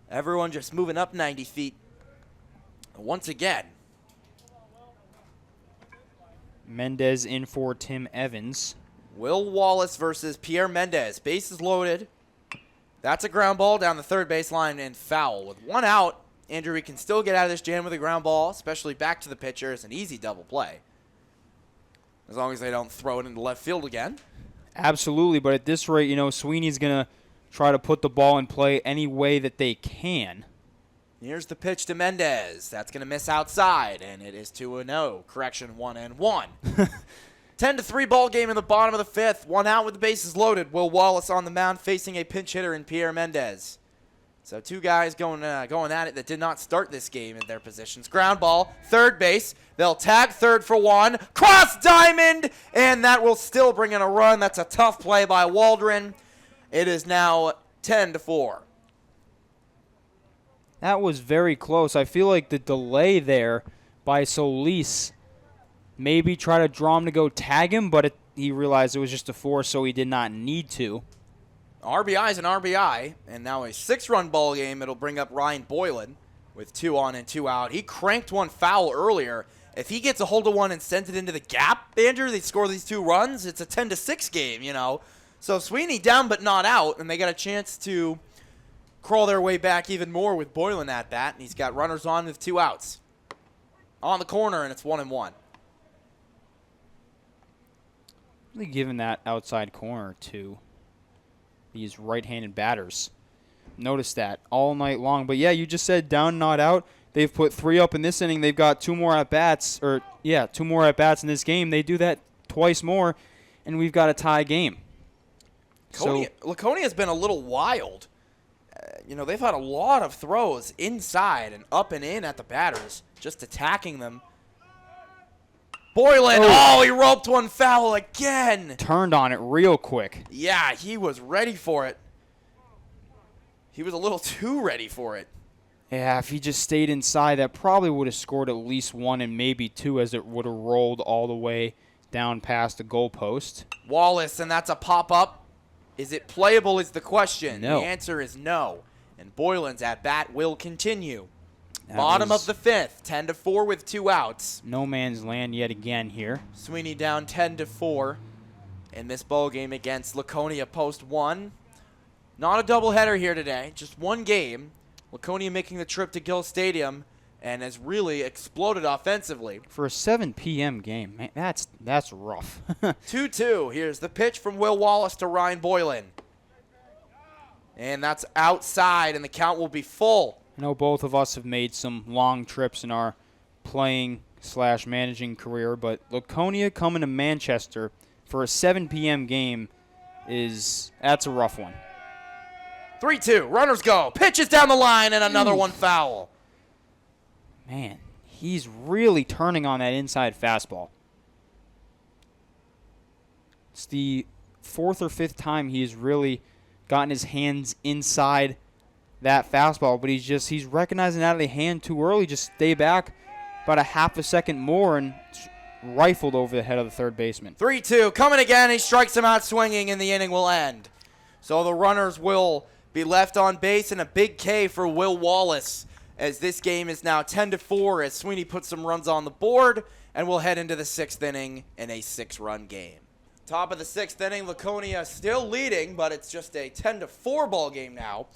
everyone just moving up 90 feet once again. Mendez in for Tim Evans. Will Wallace versus Pierre Mendez. Bases loaded. That's a ground ball down the third baseline and foul. With one out, Andrew, we can still get out of this jam with a ground ball, especially back to the pitcher. It's an easy double play. As long as they don't throw it into left field again. Absolutely, but at this rate, Sweeney's going to try to put the ball in play any way that they can. Here's the pitch to Mendez. That's going to miss outside, and it is 2-0. Correction, 1-1. 10-3 ball game in the bottom of the fifth. One out with the bases loaded. Will Wallace on the mound facing a pinch hitter in Pierre Mendez. So two guys going at it that did not start this game in their positions. Ground ball, third base. They'll tag third for one. Cross diamond, and that will still bring in a run. That's a tough play by Waldron. It is now 10-4. That was very close. I feel like the delay there by Solis maybe try to draw him to go tag him, but he realized it was just a 4, so he did not need to. RBI is an RBI, and now a 6-run ball game. It'll bring up Ryan Boylan with 2 on and 2 out. He cranked one foul earlier. If he gets a hold of one and sends it into the gap, Andrew, they score these 2 runs. It's a 10-6 game, So Sweeney down but not out, and they got a chance to crawl their way back even more with Boylan at bat, and he's got runners on with 2 outs. On the corner, and it's 1-1. Really giving that outside corner to these right-handed batters. Notice that all night long. But, yeah, you just said down, not out. They've put 3 up in this inning. They've got 2 more at-bats, 2 more at-bats in this game. They do that twice more, and we've got a tie game. Laconia has been a little wild. They've had a lot of throws inside and up and in at the batters, just attacking them. Boylan, he roped one foul again. Turned on it real quick. Yeah, he was ready for it. He was a little too ready for it. Yeah, if he just stayed inside, that probably would have scored at least 1 and maybe 2 as it would have rolled all the way down past the goalpost. Wallace, and that's a pop-up. Is it playable is the question. No. The answer is no. And Boylan's at-bat will continue. Bottom of the fifth, 10-4 with 2 outs. No man's land yet again here. Sweeney down 10-4 in this ball game against Laconia post 1. Not a doubleheader here today, just 1 game. Laconia making the trip to Gill Stadium and has really exploded offensively. For a 7 p.m. game, man, that's rough. 2-2. Here's the pitch from Will Wallace to Ryan Boylan. And that's outside, and the count will be full. I know both of us have made some long trips in our playing/managing career, but Laconia coming to Manchester for a 7 p.m. game that's a rough one. 3-2. Runners go. Pitches down the line, and another one foul. Man, he's really turning on that inside fastball. It's the 4th or 5th time he's really gotten his hands inside that fastball, but he's recognizing it out of the hand too early. Just stay back about a half a second more and rifled over the head of the third baseman. 3-2. Coming again. He strikes him out swinging, and the inning will end. So the runners will be left on base, and a big K for Will Wallace as this game is now 10-4 as Sweeney puts some runs on the board, and we'll head into the 6th inning in a 6-run game. Top of the 6th inning, Laconia still leading, but it's just a 10-4 ball game now,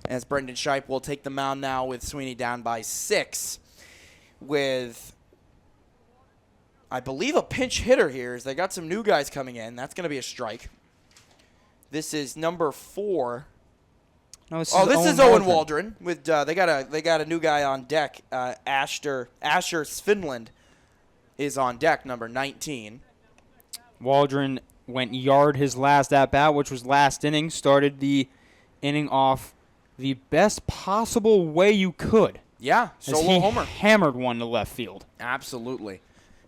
as Brendan Shipe will take the mound now with Sweeney down by 6 with, I believe, a pinch hitter here as they got some new guys coming in. That's going to be a strike. This is number 4. No, this is Owen Waldron. With they got a new guy on deck. Asher Svinland is on deck, number 19. Waldron went yard his last at-bat, which was last inning. Started the inning off the best possible way you could. Yeah, solo homer. Hammered one to left field. Absolutely.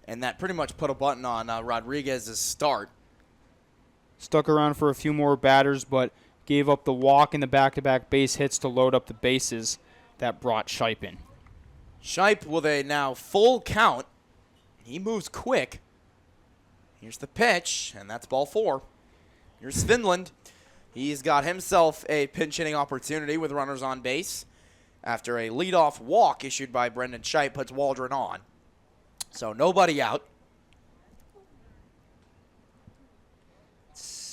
And that pretty much put a button on Rodriguez's start. Stuck around for a few more batters, but gave up the walk and the back-to-back base hits to load up the bases that brought Shipe in. Shipe with a now full count. He moves quick. Here's the pitch, and that's ball 4. Here's Finland. He's got himself a pinch hitting opportunity with runners on base after a leadoff walk issued by Brendan Shipe puts Waldron on. So nobody out.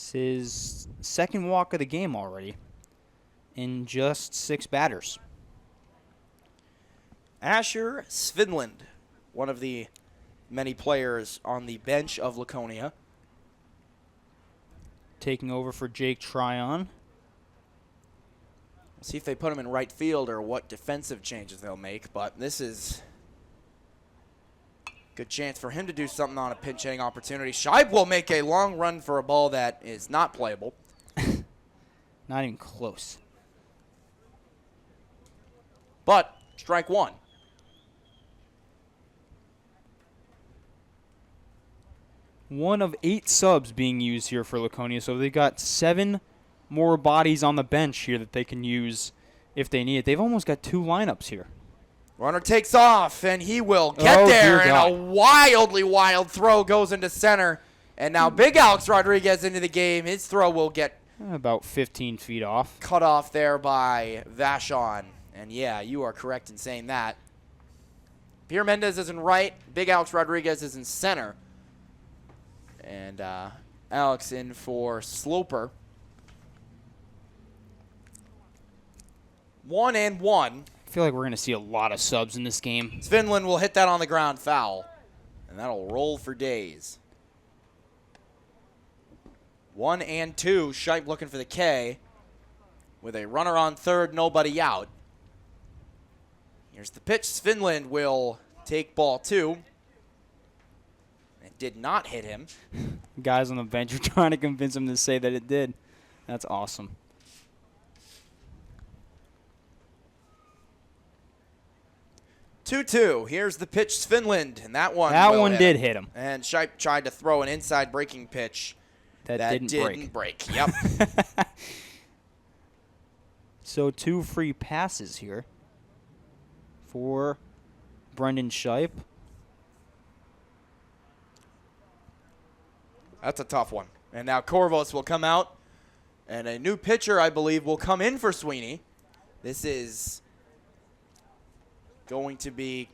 It's his second walk of the game already in just 6 batters. Asher Svinland, one of the many players on the bench of Laconia. Taking over for Jake Tryon. We'll see if they put him in right field or what defensive changes they'll make, but this is a good chance for him to do something on a pinch hitting opportunity. Scheib will make a long run for a ball that is not playable. Not even close. But strike one. One of 8 subs being used here for Laconia, so they've got 7 more bodies on the bench here that they can use if they need it. They've almost got 2 lineups here. Runner takes off, and he will get there, and a wildly wild throw goes into center. And now Big Alex Rodriguez into the game. His throw will get about 15 feet off. Cut off there by Vachon. And yeah, you are correct in saying that. Pierre Mendez is in right. Big Alex Rodriguez is in center. And Alex in for Sloper. 1-1. I feel like we're going to see a lot of subs in this game. Svinland will hit that on the ground foul. And that'll roll for days. 1-2. Scheib looking for the K. With a runner on third, nobody out. Here's the pitch. Svinland will take ball 2. It did not hit him. Guys on the bench are trying to convince him to say that it did. That's awesome. 2-2. Here's the pitch, Svinland, and that one did hit him. And Scheib tried to throw an inside breaking pitch. That didn't break. Yep. So 2 free passes here for Brendan Scheib. That's a tough one. And now Corvos will come out, and a new pitcher, I believe, will come in for Sweeney. This is going to be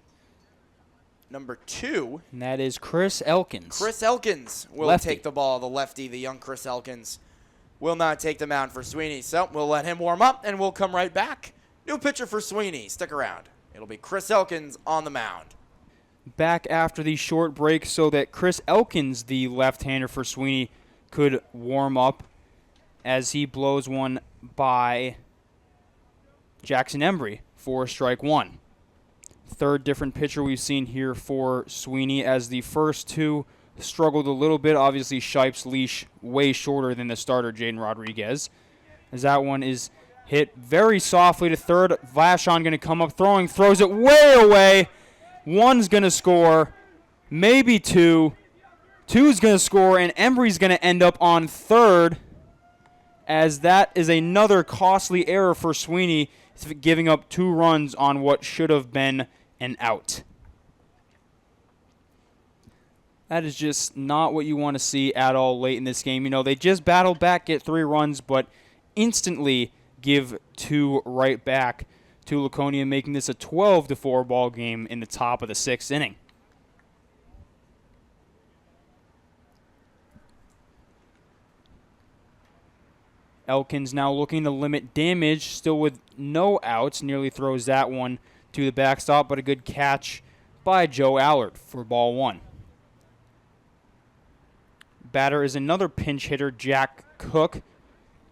number 2. And that is Chris Elkins. Chris Elkins will take the ball. The lefty, the young Chris Elkins, will not take the mound for Sweeney. So we'll let him warm up, and we'll come right back. New pitcher for Sweeney. Stick around. It'll be Chris Elkins on the mound. Back after the short break so that Chris Elkins, the left-hander for Sweeney, could warm up as he blows one by Jackson Embry for strike 1. Third different pitcher we've seen here for Sweeney, as the first 2 struggled a little bit. Obviously, Scheib's leash way shorter than the starter, Jaden Rodriguez, as that one is hit very softly to third. Vachon going to come up throwing, throws it way away. 1's going to score, maybe 2. 2's going to score, and Embry's going to end up on third, as that is another costly error for Sweeney, giving up 2 runs on what should have been an out. That is just not what you want to see at all late in this game. You know, they just battle back, get 3 runs, but instantly give 2 right back to Laconia, making this a 12-4 ball game in the top of the 6th inning. Elkins now looking to limit damage, still with no outs, nearly throws that one to the backstop, but a good catch by Joe Allard for ball 1. Batter is another pinch hitter, Jack Cook,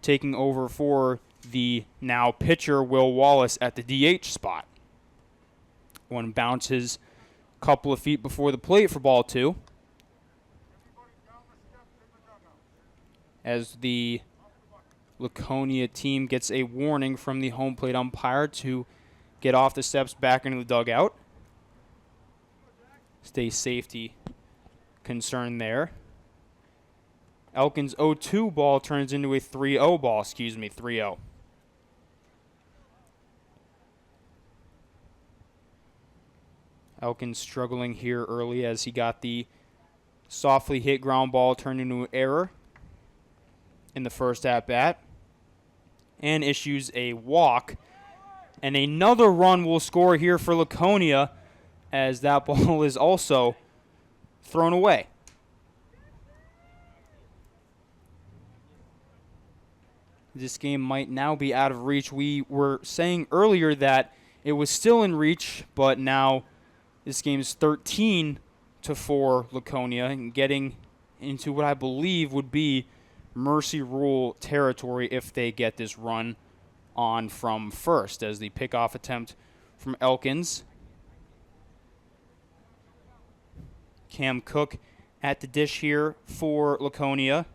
taking over for the now pitcher, Will Wallace, at the DH spot. One bounces a couple of feet before the plate for ball 2. As the Laconia team gets a warning from the home plate umpire to get off the steps back into the dugout. Stay safety concern there. Elkins' 0-2 ball turns into a 3-0 ball, 3-0. Elkins struggling here early as he got the softly hit ground ball turned into an error in the first at-bat, and issues a walk. And another run will score here for Laconia, as that ball is also thrown away. this game might now be out of reach. We were saying earlier that it was still in reach, but now this game is 13-4 Laconia, and getting into what I believe would be mercy rule territory if they get this run on from first, as the pickoff attempt from Elkins. Cam Cook at the dish here for Laconia.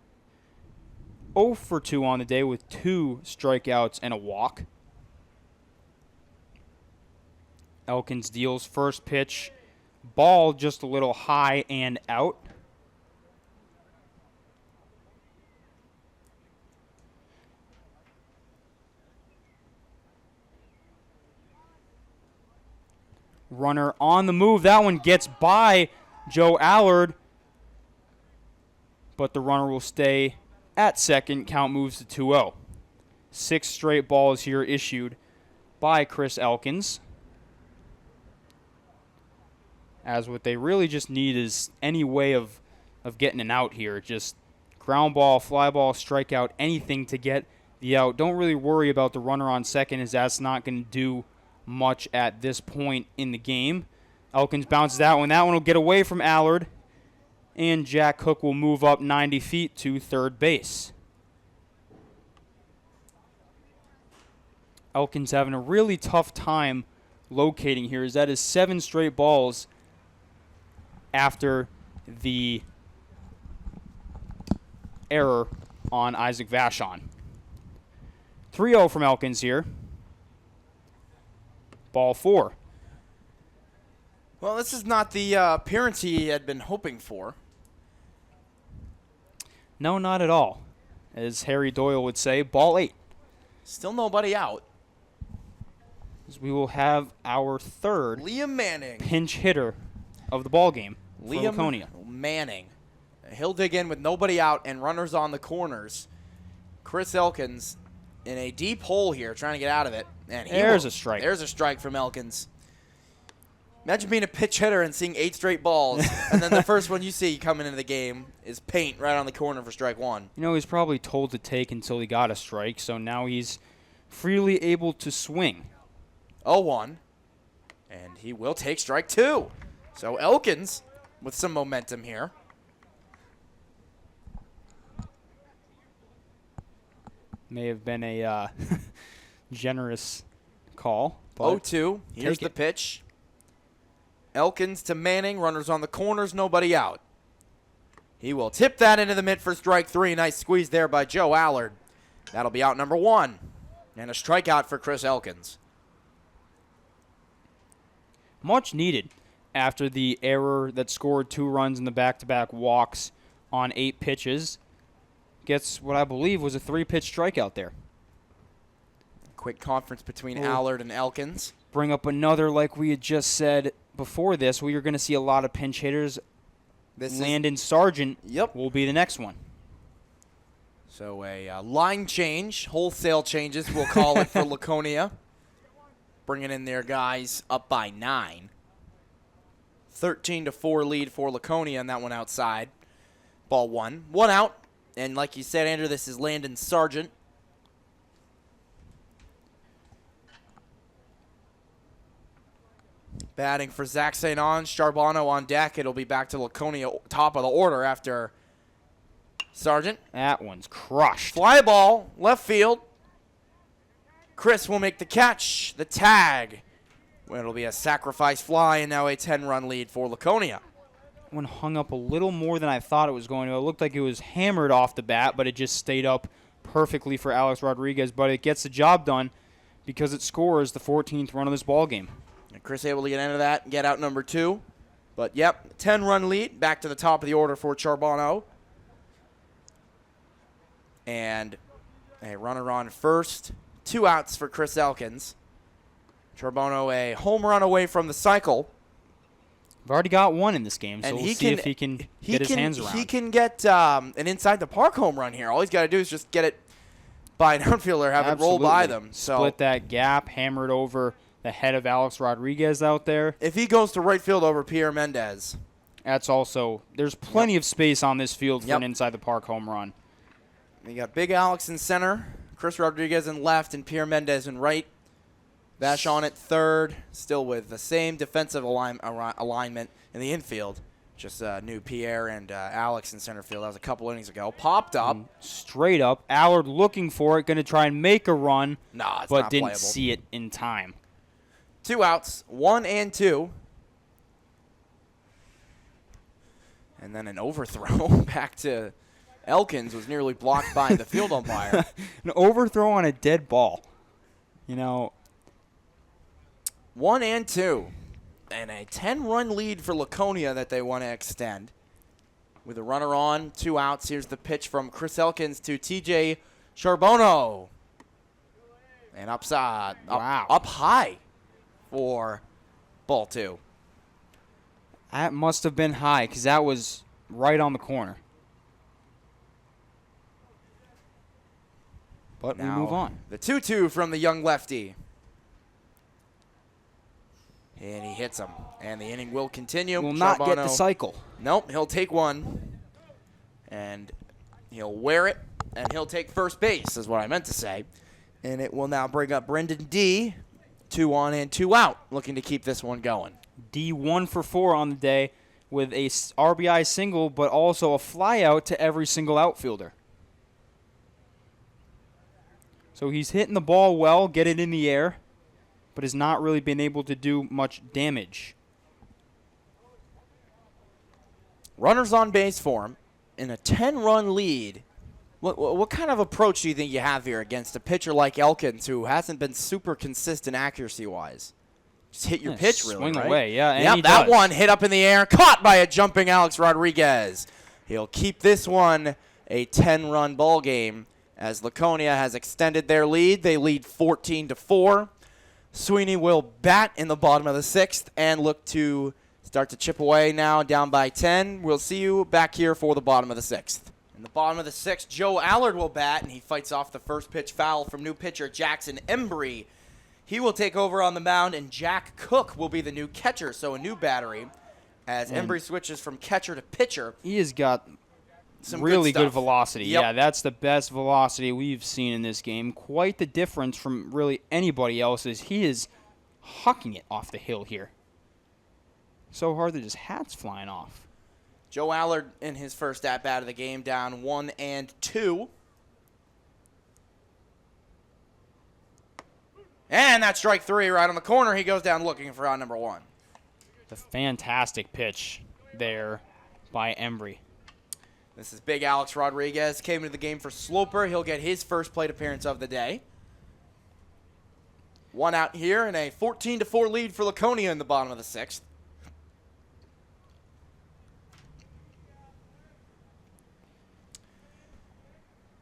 0 for 2 on the day with 2 strikeouts and a walk. Elkins deals first pitch. Ball just a little high and out. Runner on the move. That one gets by Joe Allard, but the runner will stay at second. Count moves to 2-0. 6 straight balls here issued by Chris Elkins, as what they really just need is any way of getting an out here. Just ground ball, fly ball, strikeout, anything to get the out. Don't really worry about the runner on second, as that's not going to do much at this point in the game. Elkins bounces that one. That one will get away from Allard, and Jack Cook will move up 90 feet to third base. Elkins having a really tough time locating here, as that is 7 straight balls after the error on Isaac Vachon. 3-0 from Elkins here. Ball 4. Well, this is not the appearance he had been hoping for. No, not at all. As Harry Doyle would say, ball 8. Still nobody out. As we will have our third Liam Manning, pinch hitter of the ball game for Liam Laconia. Manning. He'll dig in with nobody out and runners on the corners. Chris Elkins in a deep hole here, trying to get out of it. And There's a strike. There's a strike from Elkins. Imagine being a pitch hitter and seeing 8 straight balls, and then the first one you see coming into the game is paint right on the corner for strike 1. You know, he's probably told to take until he got a strike, so now he's freely able to swing. 0-1, and he will take strike 2. So Elkins with some momentum here. May have been a generous call. 0-2, here's the pitch. Elkins to Manning, runners on the corners, nobody out. He will tip that into the mid for strike 3. Nice squeeze there by Joe Allard. That'll be out number 1. And a strikeout for Chris Elkins. Much needed after the error that scored 2 runs in the back-to-back walks on 8 pitches. Gets what I believe was a 3-pitch strikeout there. Quick conference between Allard and Elkins. Bring up another, like we had just said before this, we are going to see a lot of pinch hitters. Landon Sargent will be the next one. So a line change, wholesale changes, we'll call it, for Laconia. Bringing in their guys up by 9. 13-4 lead for Laconia, and that one outside. Ball 1. 1 out. And like you said, Andrew, this is Landon Sargent. Batting for Zach St. Ange, Charbonneau on deck. It'll be back to Laconia, top of the order after Sargent. That one's crushed. Fly ball, left field. Chris will make the catch, the tag. Well, it'll be a sacrifice fly, and now a 10-run lead for Laconia. One hung up a little more than I thought it was going to. It looked like it was hammered off the bat, but it just stayed up perfectly for Alex Rodriguez. But it gets the job done because it scores the 14th run of this ball game. And Chris able to get into that and get out number 2. But, yep, 10-run lead, back to the top of the order for Charbonneau. And a runner on first. 2 outs for Chris Elkins. Charbonneau a home run away from the cycle. We've already got 1 in this game, so And we'll see if he can get his hands around. He can get an inside-the-park home run here. All he's got to do is just get it by an outfielder, have it roll by them. So split that gap, hammer it over the head of Alex Rodriguez out there. If he goes to right field over Pierre Mendez. That's also, there's plenty of space on this field for an inside-the-park home run. You got Big Alex in center, Chris Rodriguez in left and Pierre Mendez in right. Vachon at third, still with the same defensive alignment in the infield. Just new Pierre and Alex in center field. That was a couple innings ago. Popped up. Straight up. Allard looking for it, going to try and make a run, Nah, it's but not didn't playable. see it in time. 2 outs, 1 and 2. And then an overthrow back to Elkins was nearly blocked by the field umpire. An overthrow on a dead ball. 1 and 2. And a 10-run lead for Laconia that they want to extend. With a runner on, 2 outs. Here's the pitch from Chris Elkins to TJ Charbonneau. And upside. Wow. Up high for ball 2. That must have been high because that was right on the corner. But Now, we move on. The 2-2 from the young lefty. And he hits him. And the inning will continue. Will not get the cycle. Nope, he'll take one. And he'll wear it. And he'll take first base, is what I meant to say. And it will now bring up Brendan D. 2 on and 2 out. Looking to keep this one going. D 1 for 4 on the day with a RBI single, but also a fly out to every single outfielder. So he's hitting the ball well, get it in the air, but has not really been able to do much damage. Runners on base for him in a 10-run lead. What kind of approach do you think you have here against a pitcher like Elkins, who hasn't been super consistent accuracy-wise? Just hit your pitch, really, swing right? away, yeah, and yep, he that does. one hit up in the air, caught by a jumping Alex Rodriguez. He'll keep this one a 10-run ball game as Laconia has extended their lead. They lead 14-4. Sweeney will bat in the bottom of the 6th and look to start to chip away now, down by 10. We'll see you back here for the bottom of the 6th. In the bottom of the 6th, Joe Allard will bat, and he fights off the first pitch foul from new pitcher Jackson Embry. He will take over on the mound, and Jack Cook will be the new catcher, so a new battery as Embry switches from catcher to pitcher. He has got Some really good good velocity. Yep. Yeah, that's the best velocity we've seen in this game. Quite the difference from really anybody else's. He is hucking it off the hill here. So hard that his hat's flying off. Joe Allard in his first at-bat of the game, down 1 and 2. And that's strike 3 right on the corner. He goes down looking for out number 1. The fantastic pitch there by Embry. This is big Alex Rodriguez. Came into the game for Sloper. He'll get his first plate appearance of the day. 1 out here and a 14-4 lead for Laconia in the bottom of the 6th.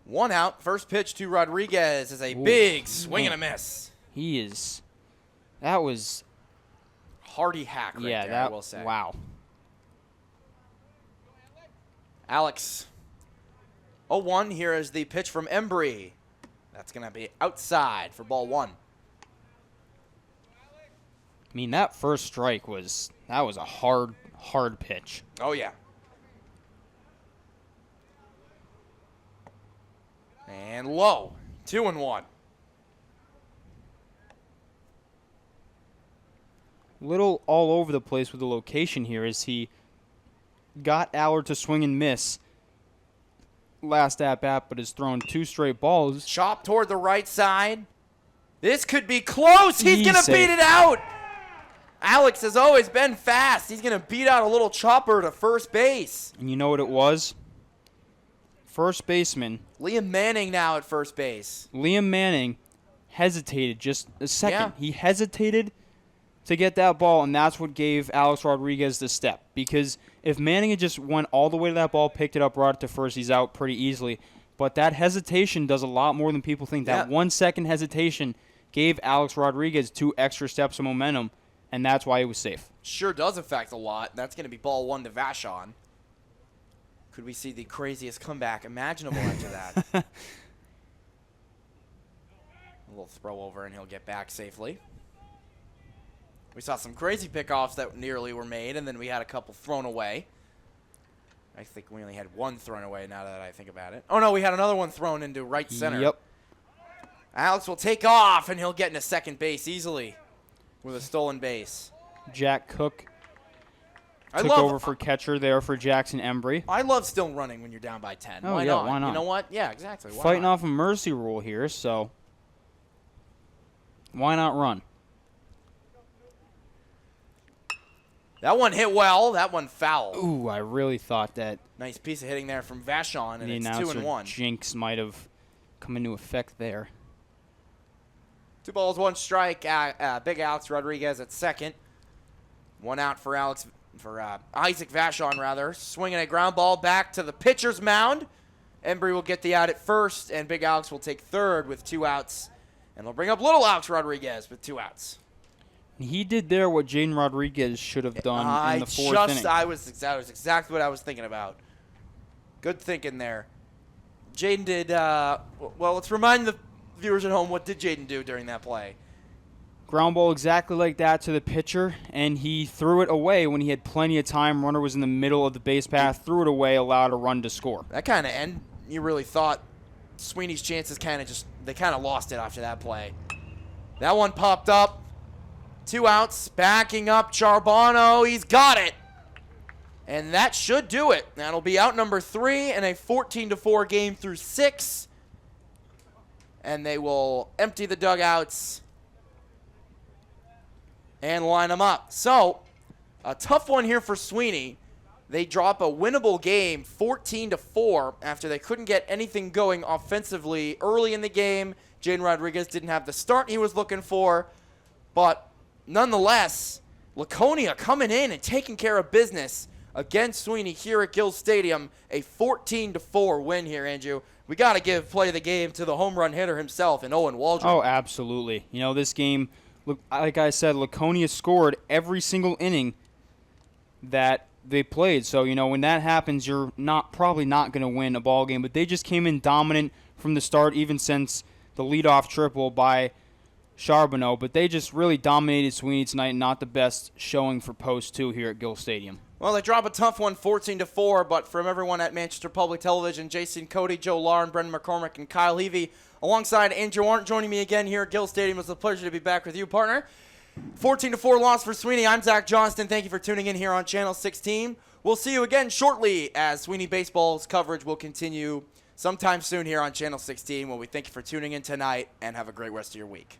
One out. First pitch to Rodriguez is a big swing and a miss. He is. That was. Hardy hack right Yeah, there, that. I will say. Wow. Alex. 0-1. Here is the pitch from Embry. That's going to be outside for ball 1. I mean, that first strike was. That was a hard pitch. Oh, yeah. And low. 2-1. Little all over the place with the location here as he got Allard to swing and miss last at bat, but has thrown 2 straight balls. Chop toward the right side. This could be close. He's going to beat it out. Alex has always been fast. He's going to beat out a little chopper to first base. And you know what it was? First baseman Liam Manning now at first base. Liam Manning hesitated just a second. Yeah. He hesitated to get that ball, and that's what gave Alex Rodriguez the step. Because if Manning had just went all the way to that ball, picked it up, brought it to first, he's out pretty easily. But that hesitation does a lot more than people think. That 1 second hesitation gave Alex Rodriguez 2 extra steps of momentum, and that's why he was safe. Sure does affect a lot. That's going to be ball 1 to Vachon. Could we see the craziest comeback imaginable after that? A little throw over, and he'll get back safely. We saw some crazy pickoffs that nearly were made, and then we had a couple thrown away. I think we only had 1 thrown away now that I think about it. Oh, no, we had another one thrown into right center. Yep. Alex will take off, and he'll get into second base easily with a stolen base. Jack Cook took over for catcher there for Jackson Embry. I love still running when you're down by 10. Oh, why yeah, not? why not? You know what? Yeah, exactly. Why Fighting not? off a mercy rule here, so why not run? That one hit well. That one foul. Ooh, I really thought that Nice piece of hitting there from Vachon, and the it's announcer 2-1. jinx might have come into effect there. 2 balls, 1 strike. Big Alex Rodriguez at second. 1 out for Isaac Vachon, rather. Swinging a ground ball back to the pitcher's mound. Embry will get the out at first, and Big Alex will take third with 2 outs. And they'll bring up little Alex Rodriguez with 2 outs. He did there what Jaden Rodriguez should have done in the fourth inning. That was exactly what I was thinking about. Good thinking there. Jaden did, well, let's remind the viewers at home, what did Jaden do during that play? Ground ball exactly like that to the pitcher, and he threw it away when he had plenty of time. Runner was in the middle of the base path, threw it away, allowed a run to score. That kind of end, you really thought Sweeney's chances they kind of lost it after that play. That one popped up. 2 outs, backing up Charbonneau. He's got it. And that should do it. That'll be out number 3 in a 14-4 game through 6. And they will empty the dugouts and line them up. So, a tough one here for Sweeney. They drop a winnable game 14-4 after they couldn't get anything going offensively early in the game. Jaden Rodriguez didn't have the start he was looking for. But nonetheless, Laconia coming in and taking care of business against Sweeney here at Gill Stadium. A 14-4 win here, Andrew. We got to give play of the game to the home run hitter himself, and Owen Waldron. Oh, absolutely. You know, this game, like I said, Laconia scored every single inning that they played. So, you know, when that happens, you're probably not going to win a ball game. But they just came in dominant from the start, even since the leadoff triple by Charbonneau. But they just really dominated Sweeney tonight, not the best showing for Post 2 here at Gill Stadium. Well, they drop a tough one, 14-4, but from everyone at Manchester Public Television, Jason Cody, Joe Lauren, Brendan McCormick, and Kyle Levy, alongside Andrew Arndt, joining me again here at Gill Stadium. It's a pleasure to be back with you, partner. 14-4 loss for Sweeney. I'm Zach Johnston. Thank you for tuning in here on Channel 16. We'll see you again shortly as Sweeney Baseball's coverage will continue sometime soon here on Channel 16. Well, we thank you for tuning in tonight, and have a great rest of your week.